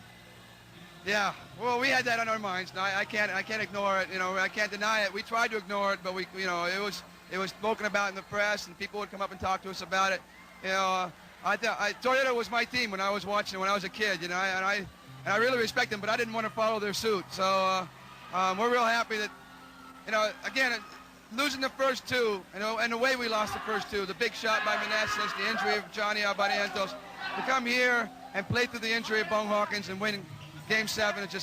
Yeah, well, we had that on our minds. No, I can't ignore it. You know, I can't deny it. We tried to ignore it, but you know, it was spoken about in the press, and people would come up and talk to us about it. You know, Toyota was my team when I was watching when I was a kid. You know, and I really respect them, but I didn't want to follow their suit. So we're real happy that, you know, again, losing the first 2, you know, and the way we lost the first 2, the big shot by Meneses, the injury of Johnny Albarientos, to come here and play through the injury of Bung Hawkins and win Game 7, it's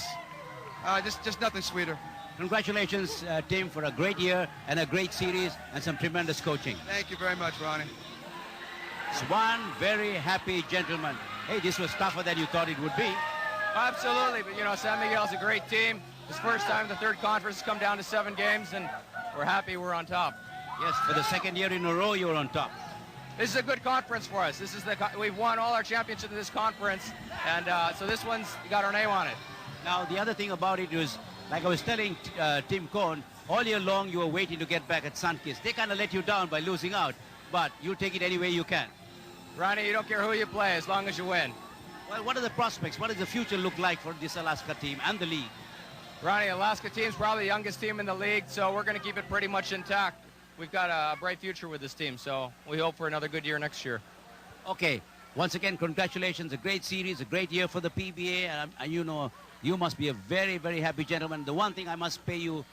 just nothing sweeter. Congratulations, team, for a great year and a great series and some tremendous coaching. Thank you very much, Ronnie. It's one very happy gentleman. Hey, this was tougher than you thought it would be. Absolutely, but you know, San Miguel's a great team. It's the first time the third conference has come down to 7 games, and we're happy we're on top. Yes, for the second year in a row, you're on top. This is a good conference for us. We've won all our championships in this conference, and so this one's got our name on it. Now, the other thing about it was, like I was telling Tim Cohn, all year long you were waiting to get back at Sunkist. They kind of let you down by losing out, but you take it any way you can. Ronnie, you don't care who you play as long as you win. Well, what are the prospects? What does the future look like for this Alaska team and the league? Ronnie, Alaska team's probably the youngest team in the league, so we're going to keep it pretty much intact. We've got a bright future with this team, so we hope for another good year next year. Okay. Once again, congratulations. A great series, a great year for the PBA. And you know, you must be a very, very happy gentleman. The one thing I must pay you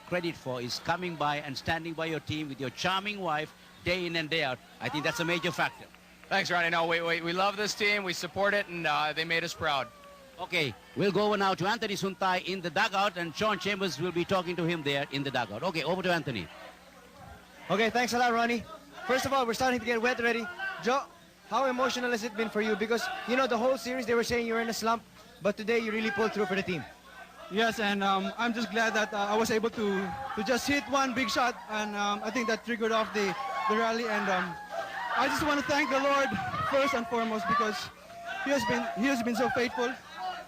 credit for is coming by and standing by your team with your charming wife day in and day out. I think that's a major factor. Thanks, Ronnie. No, we love this team. We support it, and they made us proud. Okay, we'll go over now to Anthony Suntay in the dugout, and Sean Chambers will be talking to him there in the dugout. Okay, over to Anthony. Okay, thanks a lot, Ronnie. First of all, we're starting to get wet already. Joe, how emotional has it been for you? Because, you know, the whole series they were saying you were in a slump, but today you really pulled through for the team. Yes, and I'm just glad that I was able to just hit one big shot, and I think that triggered off the rally. And I just want to thank the Lord first and foremost, because He has been so faithful.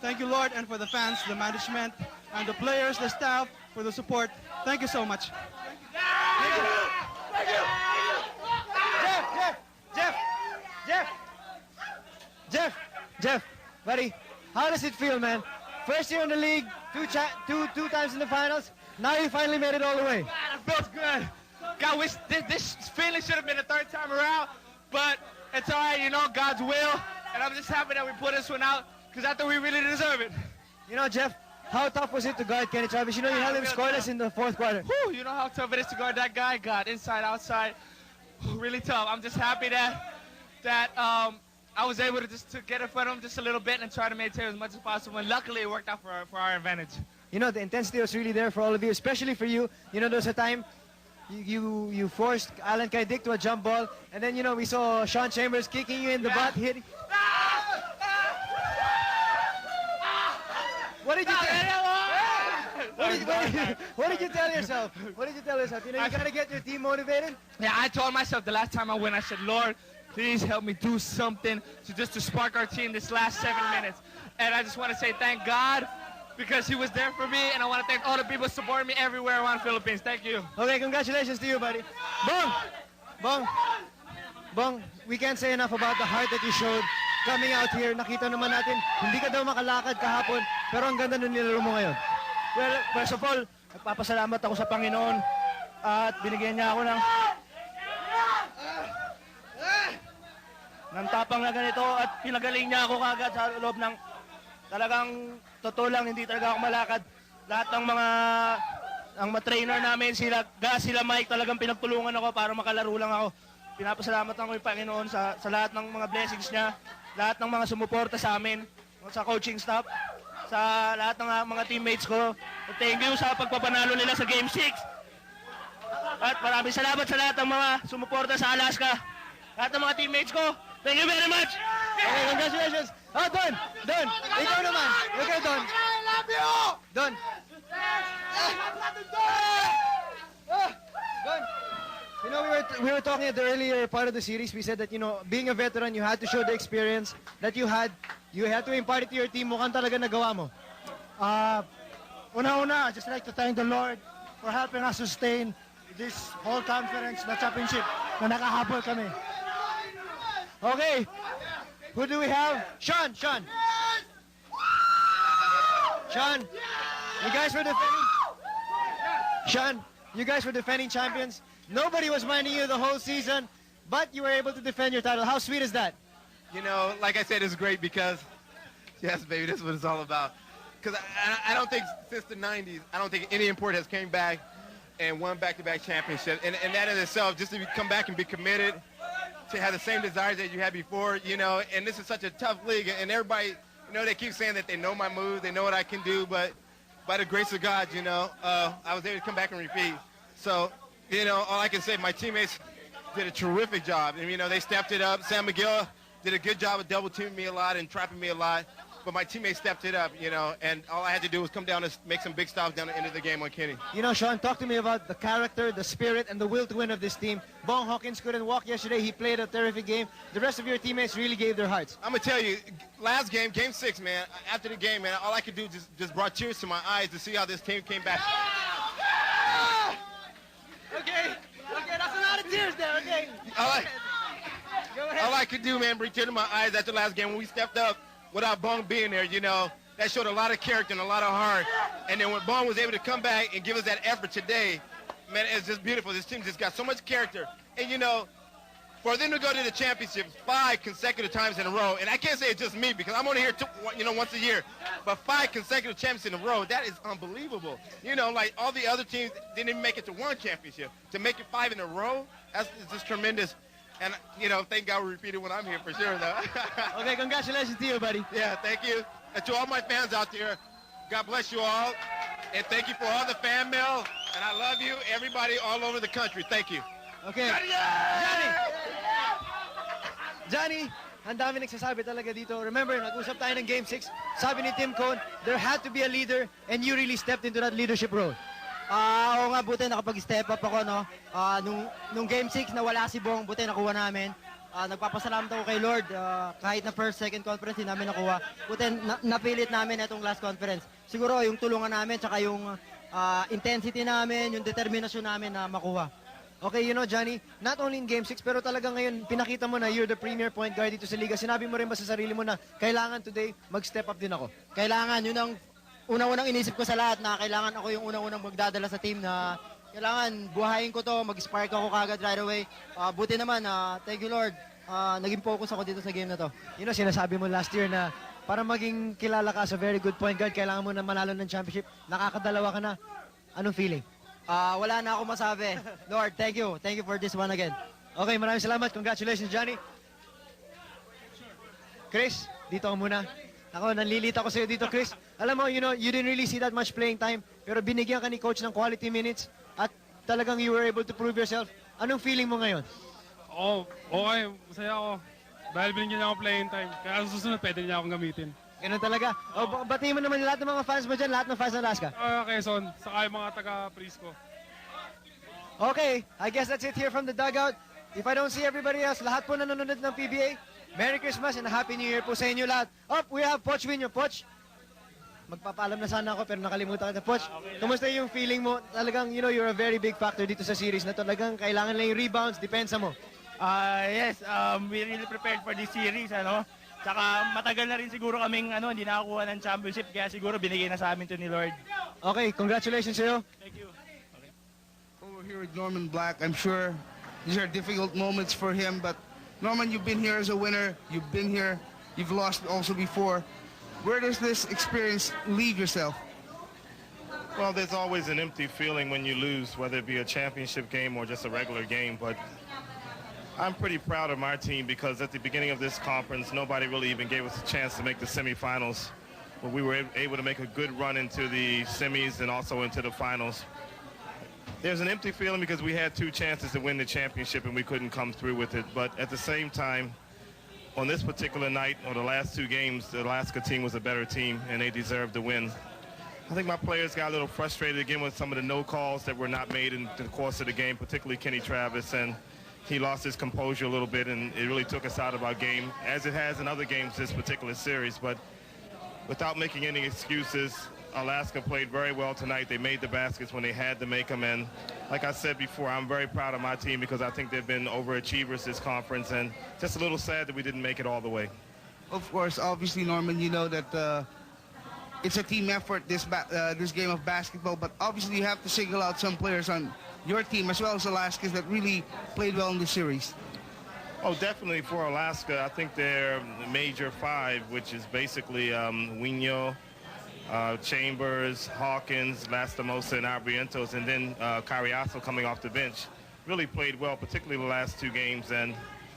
Thank you, Lord, and for the fans, the management, and the players, the staff, for the support. Thank you so much. Thank you. Jeff, buddy, how does it feel, man? First year in the league, two times in the finals. Now you finally made it all the way. It feels good. God, wish this feeling should have been the 3rd time around, but it's all right, you know, God's will. And I'm just happy that we put this one out, because I thought we really deserve it. You know, Jeff, how tough was it to guard Kenny Travis? You know, you held him scoreless in the 4th quarter. Whew, you know how tough it is to guard that guy? God, inside, outside, really tough. I'm just happy that I was able to get in front of him just a little bit and try to maintain as much as possible. And luckily, it worked out for our advantage. You know, the intensity was really there for all of you, especially for you. You know, there was a time you forced Alan Kaidik to a jump ball, and then, you know, we saw Sean Chambers kicking you in the butt, hitting. What did you tell yourself? What did you tell yourself? You know, you got to get your team motivated. Yeah, I told myself the last time I went, I said, Lord, please help me do something to spark our team this last 7 minutes. And I just want to say thank God, because He was there for me, and I want to thank all the people supporting me everywhere around the Philippines. Thank you. Okay, congratulations to you, buddy. Bong, we can't say enough about the heart that you showed coming out here. Nakita naman natin, hindi ka daw makalakad kahapon, pero ang ganda nun nilaro mo ngayon. Well, first of all, nagpapasalamat ako sa Panginoon at binigyan niya ako ng tapang na ganito at pinagaling niya ako kagad sa loob ng talagang totoo lang, hindi talaga ako malakad. Lahat ng mga trainer namin, sila Mike, talagang pinagtulungan ako para makalaro lang ako. Pinapasalamat ako yung Panginoon sa lahat ng mga blessings niya, lahat ng mga sumuporta sa amin, sa coaching staff, sa lahat ng mga teammates ko. Thank you sa pagpapanalo nila sa Game 6. At maraming salamat sa lahat ng mga sumuporta sa Alaska. Lahat ng mga teammates ko. Thank you very much. Okay, congratulations. Oh, Don. Ikaw naman. Okay, Don. I love you. Don. Don. You know, we were talking at the earlier part of the series. We said that, you know, being a veteran, you had to show the experience that you had you had to impart it to your team. Mukhang talaga nagawa mo. Una-una, I'd just like to thank the Lord for helping us sustain this whole conference, the championship, na nakahabol kami. Okay, who do we have? Sean, you guys were defending. Sean, you guys were defending champions. Nobody was minding you the whole season, but you were able to defend your title. How sweet is that? You know, like I said, it's great because, yes, baby, this is what it's all about. Because I don't think since the 90s, I don't think any import has came back and won back-to-back championships. And that in itself, just to come back and be committed, to have the same desires that you had before, you know, and this is such a tough league. And everybody, you know, they keep saying that they know my moves, they know what I can do, but by the grace of God, you know, I was able to come back and repeat. So, you know, all I can say, my teammates did a terrific job. And, you know, they stepped it up. Sam Miguel did a good job of double-teaming me a lot and trapping me a lot. But my teammates stepped it up, you know, and all I had to do was come down and make some big stops down the end of the game on Kenny. You know, Sean, talk to me about the character, the spirit, and the will to win of this team. Bong Hawkins couldn't walk yesterday. He played a terrific game. The rest of your teammates really gave their hearts. I'm going to tell you, last game, Game 6, man, after the game, man, all I could do just brought tears to my eyes to see how this team came back. Okay, that's a lot of tears there, okay. All I could do, man, bring tears to my eyes after the last game when we stepped up without Bong being there, you know. That showed a lot of character and a lot of heart. And then when Bong was able to come back and give us that effort today, man, it's just beautiful. This team just got so much character. And, you know, for them to go to the championships 5 consecutive times in a row, and I can't say it's just me because I'm only here, you know, once a year, but 5 consecutive champions in a row, that is unbelievable. You know, like all the other teams didn't even make it to 1 championship. To make it 5 in a row, that's just tremendous. And, you know, thank God we repeated when I'm here for sure, though. Okay, congratulations to you, buddy. Yeah, thank you. And to all my fans out there, God bless you all. And thank you for all the fan mail. And I love you, everybody all over the country. Thank you. Okay. Johnny, ang dami nagsasabi talaga dito. Remember, nag-usap tayo ng Game 6. Sabi ni Tim Cone, there had to be a leader, and you really stepped into that leadership role. Oo nga, buti nakapag-step up ako, no? Nung Game 6, nawala si Bong, buti nakuha namin. Nagpapasalamat ako kay Lord, kahit na first, second conference, hindi namin nakuha. Buti napilit namin itong last conference. Siguro yung tulungan namin, tsaka yung intensity namin, yung determinasyon namin na makuha. Okay, you know, Johnny, not only in Game 6, pero talaga ngayon, pinakita mo na you're the premier point guard dito sa Liga. Sinabi mo rin ba sa sarili mo na kailangan today mag-step up din ako? Kailangan, yun ang unang-unang inisip ko sa lahat na kailangan ako yung unang-unang magdadala sa team na kailangan buhayin ko to, mag-spark ako kagad right away. Buti naman, thank you Lord, naging focus ako dito sa game na to. You know, sinasabi mo last year na para maging kilala ka as a very good point guard, kailangan mo na manalo ng championship. Nakakadalawa ka na. Anong feeling? Wala na ako masabi. Lord, thank you. Thank you for this one again. Okay, maraming salamat. Congratulations, Johnny. Chris, dito ako muna. Ako, nanlilita ko sa'yo dito, Chris. Alam mo, you know, you didn't really see that much playing time, pero binigyan ka ni coach ng quality minutes at talagang you were able to prove yourself. Anong feeling mo ngayon? Okay. Masaya ako. Dahil binigyan niya ako playing time. Kaya susunod, pwede niya akong gamitin. Ganun talaga. Batiin mo naman lahat ng mga fans mo dyan, lahat ng fans ng Alaska. Quezon, saka yung mga taga-Prisco. Okay, I guess that's it here from the dugout. If I don't see everybody else, lahat po nanonood ng PBA, Merry Christmas and Happy New Year po sa inyo lahat. We have Poch Winyo. Poch, magpapaalam na sana ako pero nakalimutan kita. Poch, kumusta yung feeling mo? Talagang, you know, you're a very big factor dito sa series na talagang kailangan lang yung rebounds, depensa mo. Yes, we really prepared for this series, ano? Saka matagal na rin siguro kaming hindi nakakuha ng championship kaya siguro binigay na sa amin to ni Lord. Okay, congratulations sa'yo. Thank you. Okay. Over here with Norman Black, I'm sure these are difficult moments for him, but Norman, you've been here as a winner. You've been here. You've lost also before. Where does this experience leave yourself? Well, there's always an empty feeling when you lose, whether it be a championship game or just a regular game, but I'm pretty proud of my team because at the beginning of this conference, nobody really even gave us a chance to make the semifinals. But we were able to make a good run into the semis and also into the finals. There's an empty feeling because we had 2 chances to win the championship and we couldn't come through with it. But at the same time, on this particular night, or the last 2 games, the Alaska team was a better team and they deserved to win. I think my players got a little frustrated again with some of the no calls that were not made in the course of the game, particularly Kenny Travis. And he lost his composure a little bit, and it really took us out of our game, as it has in other games this particular series. But without making any excuses, Alaska played very well tonight. They made the baskets when they had to make them, and like I said before, I'm very proud of my team because I think they've been overachievers this conference, and just a little sad that we didn't make it all the way. Of course, obviously, Norman, you know that it's a team effort, this game of basketball, but obviously you have to single out some players on your team as well as Alaska's that really played well in the series. Oh, definitely for Alaska. I think their major five, which is basically Wino, Chambers, Hawkins, Lastimosa, and Abrientos, and then Cariaso coming off the bench, really played well, particularly the last two games. And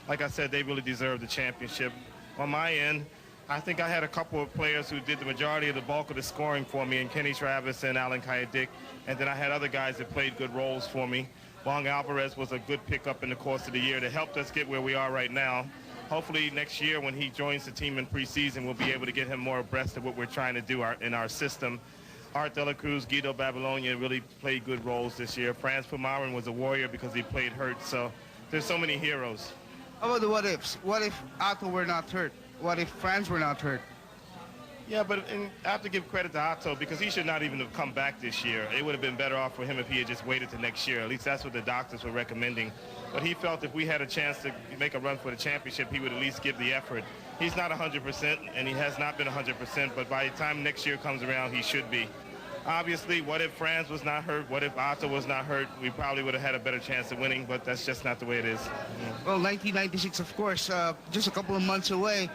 like I said, they really deserve the championship. On my end, I think I had a couple of players who did the majority of the bulk of the scoring for me, and Kenny Travis and Alan Kayadick. And then I had other guys that played good roles for me. Bong Alvarez was a good pickup in the course of the year that helped us get where we are right now. Hopefully next year when he joins the team in preseason, we'll be able to get him more abreast of what we're trying to do in our system. Art De La Cruz, Guido Babylonia really played good roles this year. Franz Pumaren was a warrior because he played hurt. So there's so many heroes. How about the what ifs? What if Otto were not hurt? What if Franz were not hurt? Yeah, but I have to give credit to Otto because he should not even have come back this year. It would have been better off for him if he had just waited to next year. At least that's what the doctors were recommending. But he felt if we had a chance to make a run for the championship, he would at least give the effort. He's not 100%, and he has not been 100%, but by the time next year comes around, he should be. Obviously, what if Franz was not hurt? What if Otto was not hurt? We probably would have had a better chance of winning, but that's just not the way it is. Well, 1996, of course, just a couple of months away.